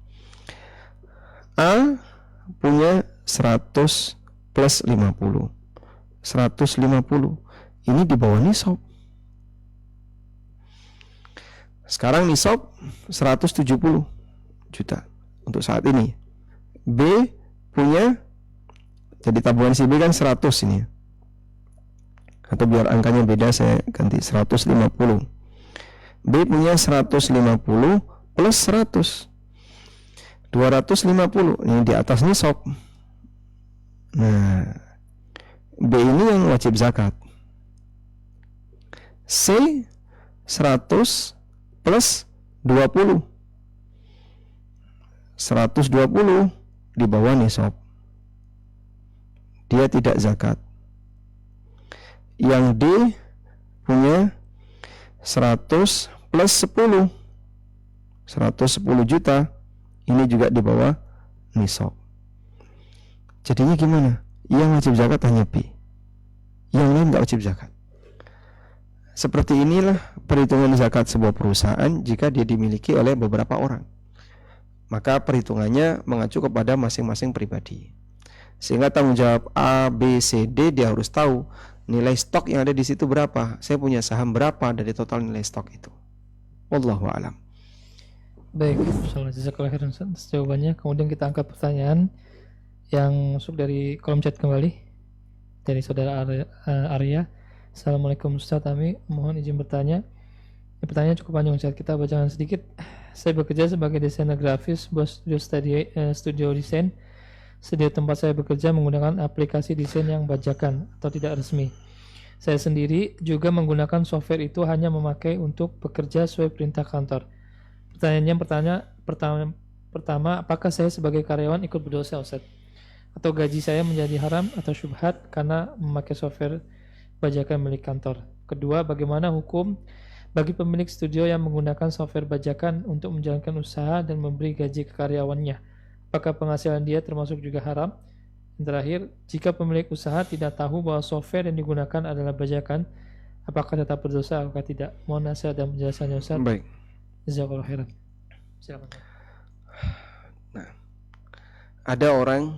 S2: A punya 100 plus 50. 150. Ini di bawah nisab. Sekarang nisab 170. juta untuk saat ini. B punya, jadi tabungan si B kan 100 ini, atau biar angkanya beda saya ganti 150. B punya 150 plus 100, 250. Ini di atas nisab. Nah, B ini yang wajib zakat. C 100 plus 20, 120 di bawah nisab, dia tidak zakat. Yang D punya 100 plus 10, 110 juta, ini juga di bawah nisab. Jadinya gimana? Yang wajib zakat hanya B, yang lain tidak wajib zakat. Seperti inilah perhitungan zakat sebuah perusahaan jika dia dimiliki oleh beberapa orang. Maka perhitungannya mengacu kepada masing-masing pribadi. Sehingga tanggung jawab A, B, C, D dia harus tahu nilai stok yang ada di situ berapa. Saya punya saham berapa dari total nilai stok itu. Wallahu a'lam.
S1: Baik, insyaallah jazakallahu khairan atas jawabannya. Kemudian kita angkat pertanyaan yang masuk dari kolom chat kembali dari saudara Arya. Assalamualaikum Ustaz Ami, mohon izin bertanya. Pertanyaan cukup panjang Ustaz, kita bacakan sedikit. Saya bekerja sebagai desainer grafis sebuah studio desain. Studio tempat saya bekerja menggunakan aplikasi desain yang bajakan atau tidak resmi. Saya sendiri juga menggunakan software itu hanya memakai untuk bekerja sesuai perintah kantor. Pertama, apakah saya sebagai karyawan ikut berdosa Ustaz? Atau gaji saya menjadi haram atau syubhat karena memakai software bajakan milik kantor? Kedua, bagaimana hukum bagi pemilik studio yang menggunakan software bajakan untuk menjalankan usaha dan memberi gaji ke karyawannya? Apakah penghasilan dia termasuk juga haram? Yang terakhir, jika pemilik usaha tidak tahu bahwa software yang digunakan adalah bajakan, apakah tetap berdosa atau tidak? Mohon nasihat dan penjelasannya Ustaz.
S2: Baik.
S1: Jazakallahu khairan. Silakan.
S2: Nah, ada orang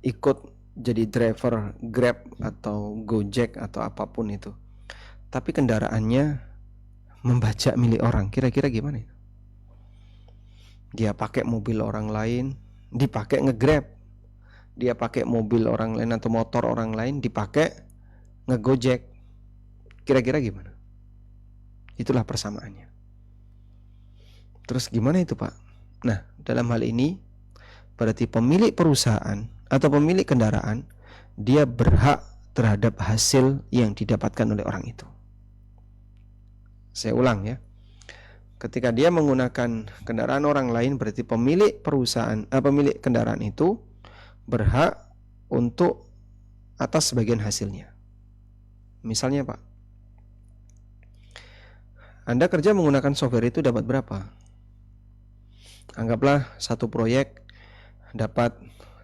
S2: ikut jadi driver Grab atau Gojek atau apapun itu, tapi kendaraannya membajak milik orang. Kira-kira gimana itu? Dia pakai mobil orang lain, dipakai nge-Grab. Dia pakai mobil orang lain atau motor orang lain, dipakai nge-Gojek. Kira-kira gimana? Itulah persamaannya. Terus gimana itu Pak? Nah, dalam hal ini berarti pemilik perusahaan atau pemilik kendaraan dia berhak terhadap hasil yang didapatkan oleh orang itu. Saya ulang ya. Ketika dia menggunakan kendaraan orang lain, berarti pemilik perusahaan, pemilik kendaraan itu berhak untuk atas sebagian hasilnya. Misalnya Pak, Anda kerja menggunakan software itu dapat berapa? Anggaplah satu proyek dapat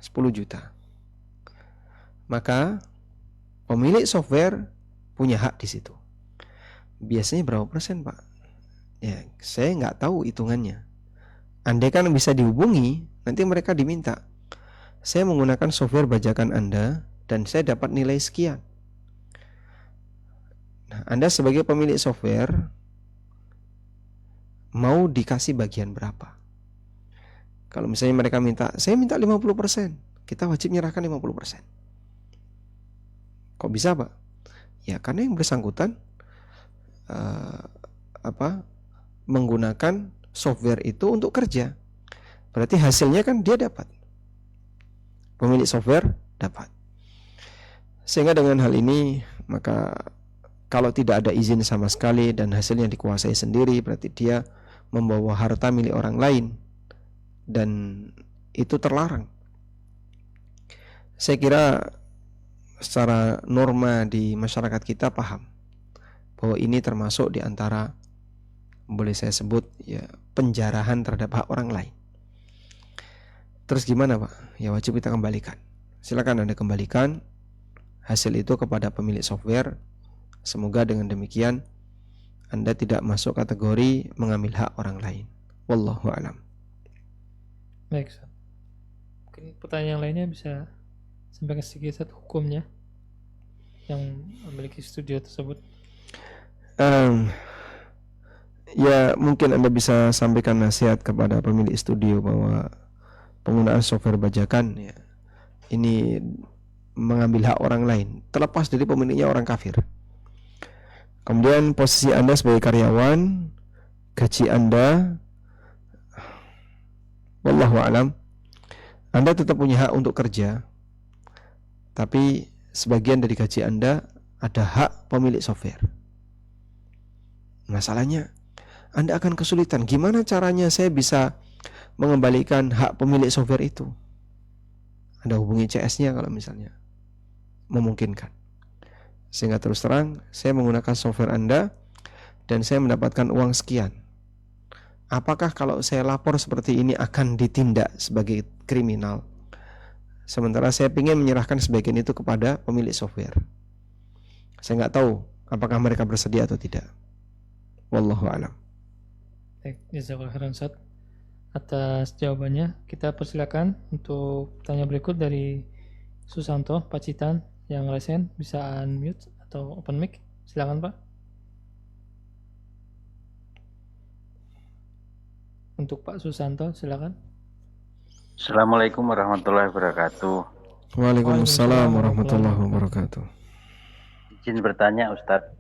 S2: 10 juta. Maka pemilik software punya hak di situ. Biasanya berapa persen Pak? Ya, saya nggak tahu hitungannya. Andai kan bisa dihubungi, nanti mereka diminta, saya menggunakan software bajakan Anda dan saya dapat nilai sekian. Nah, Anda sebagai pemilik software mau dikasih bagian berapa? Kalau misalnya mereka minta, saya minta 50%, kita wajib menyerahkan 50%. Kok bisa Pak? Ya karena yang bersangkutan menggunakan software itu untuk kerja. Berarti hasilnya kan dia dapat, pemilik software dapat. Sehingga dengan hal ini, maka kalau tidak ada izin sama sekali dan hasilnya dikuasai sendiri, berarti dia membawa harta milik orang lain, dan itu terlarang. Saya kira secara norma di masyarakat kita paham bahwa ini termasuk di antara, boleh saya sebut ya, penjarahan terhadap hak orang lain. Terus gimana Pak? Ya wajib kita kembalikan. Silakan Anda kembalikan hasil itu kepada pemilik software. Semoga dengan demikian Anda tidak masuk kategori mengambil hak orang lain. Wallahu a'lam.
S1: Baik, mungkin pertanyaan lainnya bisa sampaikan sedikit hukumnya yang memiliki studio tersebut.
S2: Ya, mungkin Anda bisa sampaikan nasihat kepada pemilik studio bahwa penggunaan software bajakan ya, ini mengambil hak orang lain, terlepas dari pemiliknya orang kafir. Kemudian posisi Anda sebagai karyawan, gaji Anda, wallahu alam, Anda tetap punya hak untuk kerja, tapi sebagian dari gaji Anda ada hak pemilik software. Masalahnya, Anda akan kesulitan. Gimana caranya saya bisa mengembalikan hak pemilik software itu? Anda hubungi CS-nya kalau misalnya memungkinkan. Sehingga terus terang, saya menggunakan software Anda dan saya mendapatkan uang sekian. Apakah kalau saya lapor seperti ini akan ditindak sebagai kriminal? Sementara saya ingin menyerahkan sebagian itu kepada pemilik software. Saya nggak tahu apakah mereka bersedia atau tidak. Wallahu a'lam.
S1: Baik, jazakallahu khairan Ustaz atas jawabannya. Kita persilakan untuk tanya berikut dari Susanto Pacitan yang resen, bisa unmute atau open mic. Silakan Pak. Untuk Pak Susanto silakan.
S9: Assalamualaikum warahmatullahi wabarakatuh.
S2: Waalaikumsalam warahmatullahi wabarakatuh.
S9: Izin bertanya Ustadz,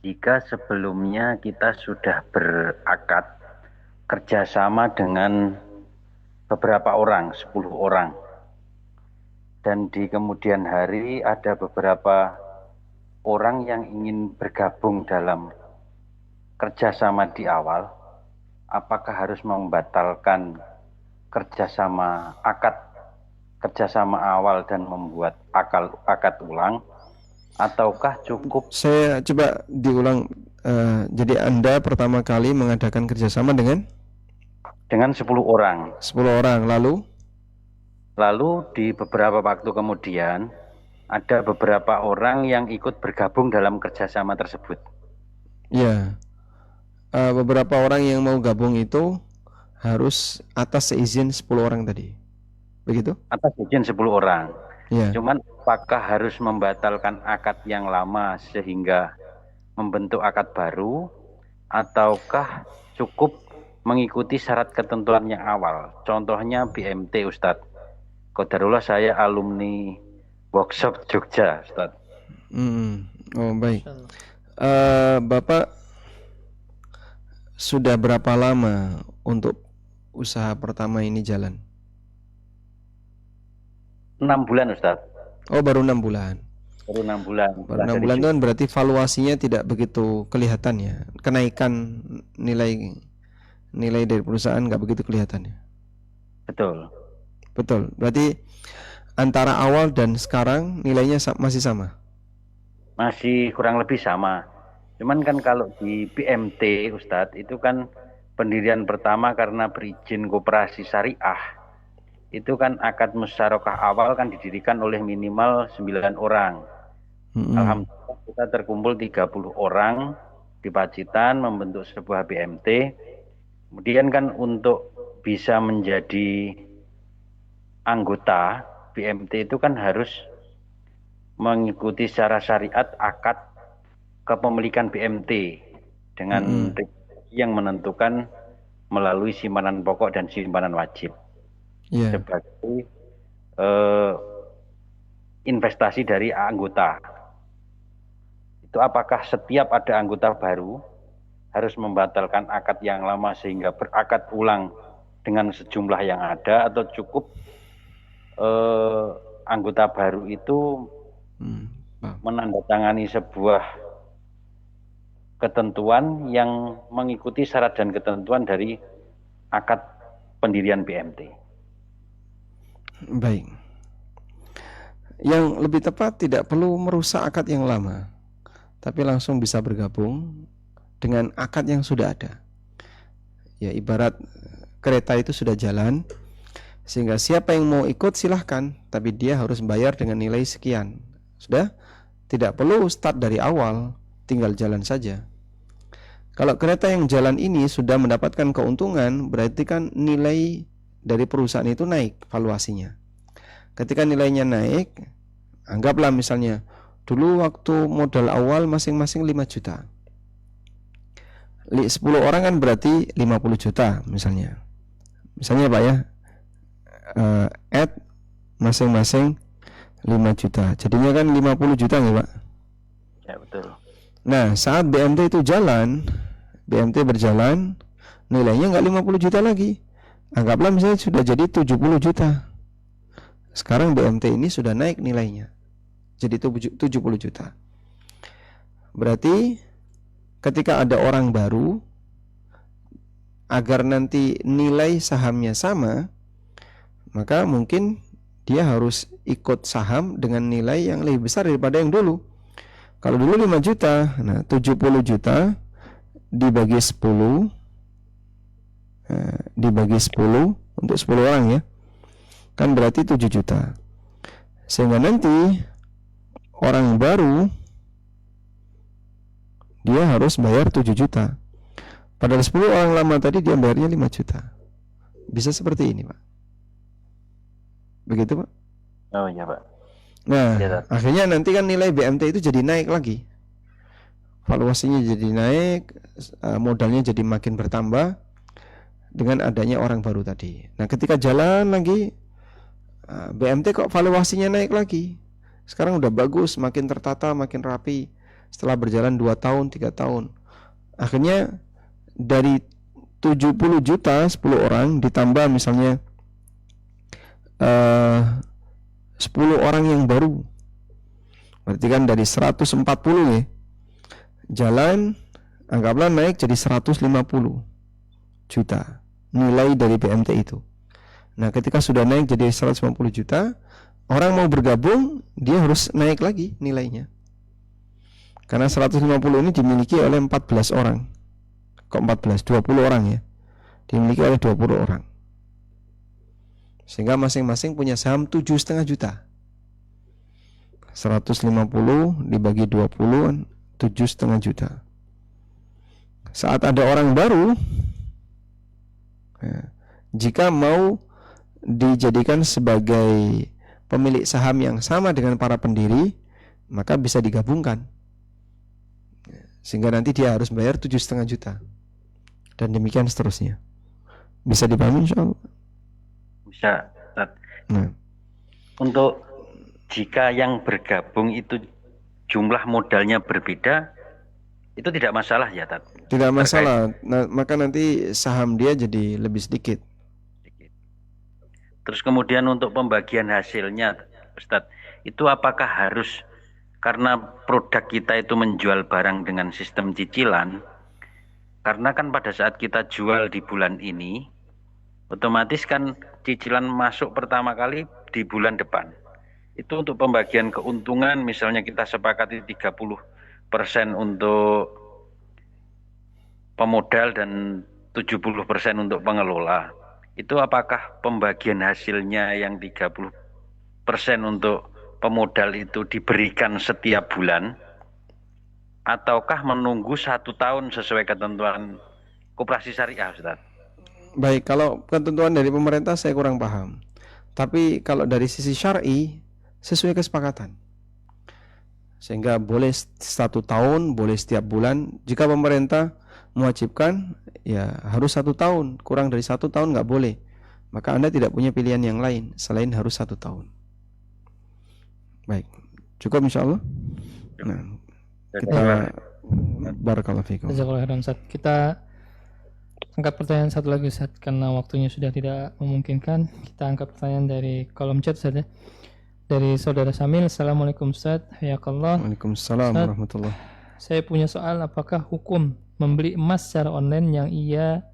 S9: jika sebelumnya kita sudah berakad kerjasama dengan beberapa orang, 10 orang, dan di kemudian hari ada beberapa orang yang ingin bergabung dalam kerjasama di awal, apakah harus membatalkan akad kerjasama awal dan membuat akad ulang, ataukah cukup?
S2: Saya coba diulang. Jadi Anda pertama kali mengadakan kerjasama dengan
S9: 10 orang.
S2: 10 orang,
S9: Lalu di beberapa waktu kemudian ada beberapa orang yang ikut bergabung dalam kerjasama tersebut.
S2: ya, beberapa orang yang mau gabung itu harus atas seizin 10 orang tadi, begitu?
S9: Atas izin 10 orang.
S2: Ya.
S9: Cuman apakah harus membatalkan akad yang lama sehingga membentuk akad baru, ataukah cukup mengikuti syarat ketentuan yang awal? Contohnya BMT Ustadz. Qadarullah saya alumni workshop Jogja Ustadz.
S2: Oh baik. Bapak sudah berapa lama untuk usaha pertama ini jalan?
S9: 6 bulan Ustadz.
S2: Oh baru 6 bulan.
S9: Baru 6 bulan.
S2: Baru 6 bulan itu kan berarti valuasinya tidak begitu kelihatan ya. Kenaikan nilai dari perusahaan nggak begitu kelihatan ya. Betul. Berarti antara awal dan sekarang nilainya masih sama.
S9: Masih kurang lebih sama. Cuman kan kalau di BMT Ustadz itu kan pendirian pertama karena berizin koperasi syariah. Itu kan akad musyarakah awal kan didirikan oleh minimal 9 orang. Alhamdulillah kita terkumpul 30 orang di Pacitan membentuk sebuah BMT. Kemudian kan untuk bisa menjadi anggota BMT itu kan harus mengikuti secara syariat akad kepemilikan BMT dengan yang menentukan melalui simpanan pokok dan simpanan wajib sebagai investasi dari anggota. Itu apakah setiap ada anggota baru harus membatalkan akad yang lama sehingga berakad ulang dengan sejumlah yang ada, atau cukup anggota baru itu menandatangani sebuah ketentuan yang mengikuti syarat dan ketentuan dari akad pendirian BMT?
S2: Baik. Yang lebih tepat tidak perlu merusak akad yang lama, tapi langsung bisa bergabung dengan akad yang sudah ada. Ya ibarat kereta itu sudah jalan, sehingga siapa yang mau ikut silahkan, tapi dia harus bayar dengan nilai sekian. Sudah, tidak perlu start dari awal, tinggal jalan saja. Kalau kereta yang jalan ini sudah mendapatkan keuntungan, berarti kan nilai dari perusahaan itu naik valuasinya. Ketika nilainya naik, anggaplah misalnya dulu waktu modal awal masing-masing 5 juta. 10 orang kan berarti 50 juta misalnya. Misalnya Pak ya, add masing-masing 5 juta. Jadinya kan 50 juta nih Pak.
S9: Ya betul.
S2: Nah, saat BMT itu jalan, BMT berjalan, nilainya nggak 50 juta lagi. Anggaplah misalnya sudah jadi 70 juta. Sekarang BMT ini sudah naik nilainya, jadi 70 juta. Berarti ketika ada orang baru, agar nanti nilai sahamnya sama, maka mungkin dia harus ikut saham dengan nilai yang lebih besar daripada yang dulu. Kalau dulu 5 juta, nah 70 juta dibagi 10, dibagi 10 untuk 10 orang ya, kan berarti 7 juta. Sehingga nanti orang baru dia harus bayar 7 juta. Padahal 10 orang lama tadi dia bayarnya 5 juta. Bisa seperti ini Pak. Begitu Pak?
S9: Oh iya Pak.
S2: Nah,
S9: Ya,
S2: akhirnya nanti kan nilai BMT itu jadi naik lagi. Valuasinya jadi naik, modalnya jadi makin bertambah dengan adanya orang baru tadi. Nah, ketika jalan lagi, BMT kok valuasinya naik lagi. Sekarang udah bagus, makin tertata, makin rapi. Setelah berjalan 2 tahun, 3 tahun. Akhirnya dari 70 juta 10 orang ditambah misalnya 10 orang yang baru, berarti kan dari 140 ya, jalan anggaplah naik jadi 150 juta nilai dari BMT itu. Nah, ketika sudah naik jadi 150 juta, orang mau bergabung dia harus naik lagi nilainya, karena 150 ini dimiliki oleh 14 orang. Kok 14? 20 orang ya, dimiliki oleh 20 orang. Sehingga masing-masing punya saham 7,5 juta. 150 dibagi 20 7,5 juta. Saat ada orang baru, ya, jika mau dijadikan sebagai pemilik saham yang sama dengan para pendiri, maka bisa digabungkan, sehingga nanti dia harus bayar 7,5 juta. Dan demikian seterusnya. Bisa dipahami insyaallah?
S9: Bisa, Ustaz.
S2: Nah,
S9: Untuk jika yang bergabung itu jumlah modalnya berbeda, itu tidak masalah ya, Tat?
S2: tidak masalah. Nah, maka nanti saham dia jadi lebih sedikit.
S9: Terus kemudian untuk pembagian hasilnya, Ustaz, itu apakah harus karena produk kita itu menjual barang dengan sistem cicilan? Karena kan pada saat kita jual di bulan ini, otomatis kan cicilan masuk pertama kali di bulan depan. Itu untuk pembagian keuntungan, misalnya kita sepakati 30% untuk pemodal dan 70% untuk pengelola. Itu apakah pembagian hasilnya yang 30% untuk pemodal itu diberikan setiap bulan, ataukah menunggu 1 tahun sesuai ketentuan koperasi syariah, Ustaz?
S2: Baik, kalau ketentuan dari pemerintah saya kurang paham. Tapi kalau dari sisi syar'i sesuai kesepakatan. Sehingga boleh 1 tahun, boleh setiap bulan. Jika pemerintah mewajibkan, ya harus 1 tahun. Kurang dari 1 tahun nggak boleh. Maka Anda tidak punya pilihan yang lain selain harus 1 tahun. Baik, cukup insyaallah. Nah, kita barakallahu fikum.
S1: Jazakallahu khairan, Ustaz. Kita angkat pertanyaan satu lagi, Ustaz, karena waktunya sudah tidak memungkinkan. Kita angkat pertanyaan dari kolom chat saja. Dari saudara Samil. Assalamualaikum, Ustaz. Hayakallah.
S2: Waalaikumsalam
S1: Ustaz,
S2: warahmatullahi.
S1: saya punya soal, apakah hukum membeli emas secara online yang ia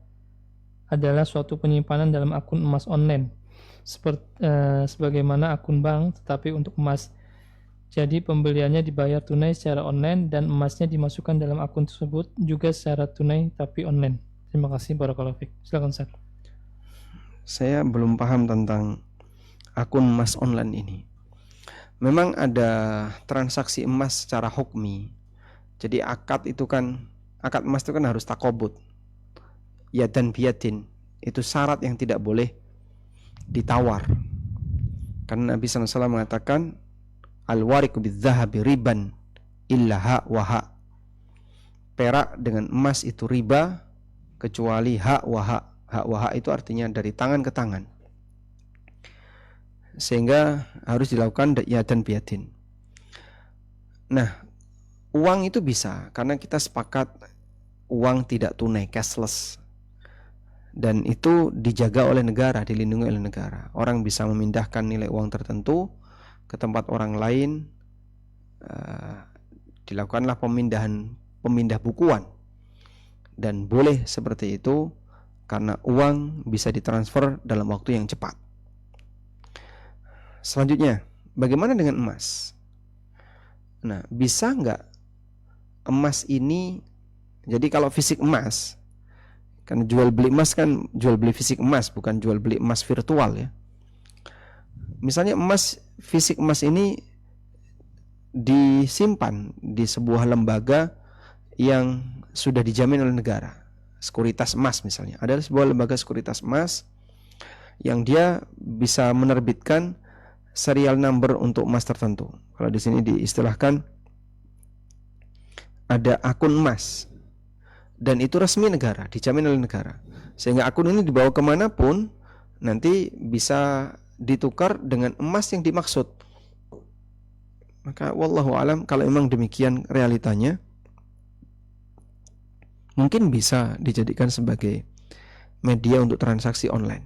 S1: adalah suatu penyimpanan dalam akun emas online sebagaimana akun bank tetapi untuk emas. Jadi pembeliannya dibayar tunai secara online dan emasnya dimasukkan dalam akun tersebut juga secara tunai tapi online. Terima kasih, barakallahu fiik. Silakan, Ustaz.
S2: Saya belum paham tentang akun emas online ini. Memang ada transaksi emas secara hukmi. Jadi akad emas itu kan harus takobut, yadan biyadin. Itu syarat yang tidak boleh ditawar. Karena Nabi SAW mengatakan, al-wariku bidzahabi riban illa ha wa ha. perak dengan emas itu riba kecuali hak wahak. Hak wahak itu artinya dari tangan ke tangan, sehingga harus dilakukan yadan biadin. Nah, uang itu bisa karena kita sepakat uang tidak tunai, cashless, dan itu dijaga oleh negara, dilindungi oleh negara. Orang bisa memindahkan nilai uang tertentu ke tempat orang lain, dilakukanlah pemindah bukuan, dan boleh seperti itu karena uang bisa ditransfer dalam waktu yang cepat. Selanjutnya, bagaimana dengan emas? Nah, bisa nggak emas ini, jadi kalau fisik emas, kan jual beli emas kan jual beli fisik emas, bukan jual beli emas virtual ya. Misalnya emas, fisik emas ini disimpan di sebuah lembaga yang sudah dijamin oleh negara, sekuritas emas misalnya. Ada sebuah lembaga sekuritas emas yang dia bisa menerbitkan serial number untuk emas tertentu. Kalau di sini diistilahkan ada akun emas, dan itu resmi negara, dijamin oleh negara, sehingga akun ini dibawa kemanapun nanti bisa ditukar dengan emas yang dimaksud. Maka wallahu alam, kalau memang demikian realitanya, mungkin bisa dijadikan sebagai media untuk transaksi online.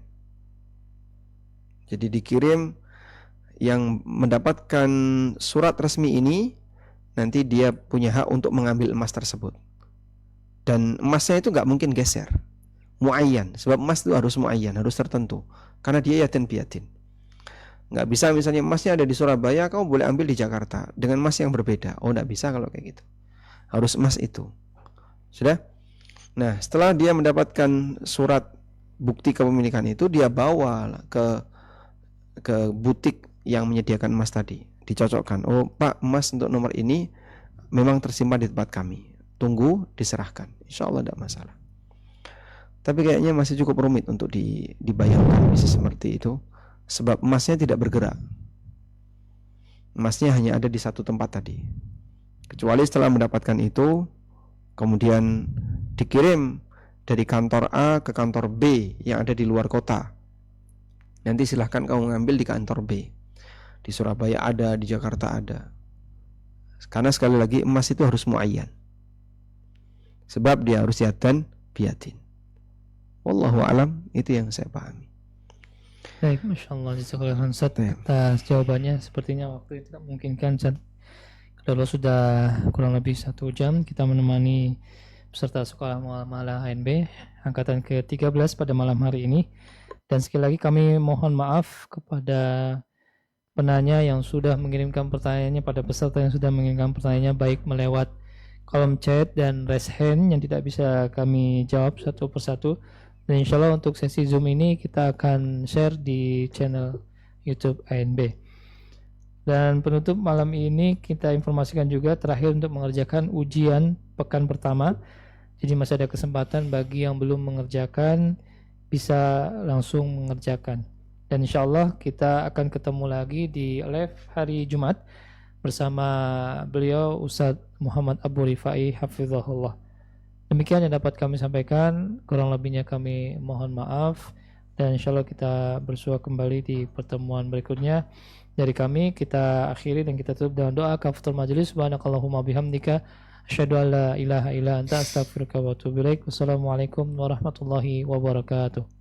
S2: Jadi dikirim, yang mendapatkan surat resmi ini nanti dia punya hak untuk mengambil emas tersebut, dan emasnya itu nggak mungkin geser, muayyan, sebab emas itu harus muayyan, harus tertentu, karena dia yatin piatin. Nggak bisa misalnya emasnya ada di Surabaya, kamu boleh ambil di Jakarta dengan emas yang berbeda. Oh, nggak bisa kalau kayak gitu, harus emas itu. Sudah. Nah, setelah dia mendapatkan surat bukti kepemilikan itu, dia bawa ke butik yang menyediakan emas tadi, dicocokkan. Oh Pak, emas untuk nomor ini memang tersimpan di tempat kami, tunggu diserahkan, insya Allah tidak masalah. Tapi kayaknya masih cukup rumit untuk dibayangkan bisa seperti itu, sebab emasnya tidak bergerak, emasnya hanya ada di satu tempat tadi. Kecuali setelah mendapatkan itu, kemudian dikirim dari kantor A ke kantor B yang ada di luar kota. Nanti silahkan kamu ngambil di kantor B. Di Surabaya ada, di Jakarta ada. Karena sekali lagi emas itu harus muayyan, sebab dia harus yadan biadin. Wallahu alam, itu yang saya pahami.
S1: Baik, Masya Allah, jazakallahu khairan atas jawabannya. Sepertinya waktu itu tidak memungkinkan, Ustaz. Kalau sudah kurang lebih 1 jam kita menemani peserta sekolah muamalah HNB angkatan ke-13 pada malam hari ini. Dan sekali lagi kami mohon maaf kepada penanya yang sudah mengirimkan pertanyaannya, pada peserta yang sudah mengirimkan pertanyaannya baik melewat kolom chat dan raise hand yang tidak bisa kami jawab satu persatu. Dan insya Allah untuk sesi Zoom ini kita akan share di channel YouTube ANB. Dan penutup malam ini kita informasikan juga terakhir untuk mengerjakan ujian pekan pertama. Jadi masih ada kesempatan bagi yang belum mengerjakan, bisa langsung mengerjakan. Dan insya Allah kita akan ketemu lagi di live hari Jumat bersama beliau Ustadz Muhammad Abu Rifai hafizahullah. Demikian yang dapat kami sampaikan, kurang lebihnya kami mohon maaf, dan insya Allah kita bersua kembali di pertemuan berikutnya. Dari kami kita akhiri dan kita tutup dengan doa kafaratul majelis. Subhanakallahumma bihamdika asyhadu an la ilaha illa anta astaghfiruka wa atubu ilaik. Wassalamualaikum warahmatullahi wabarakatuh.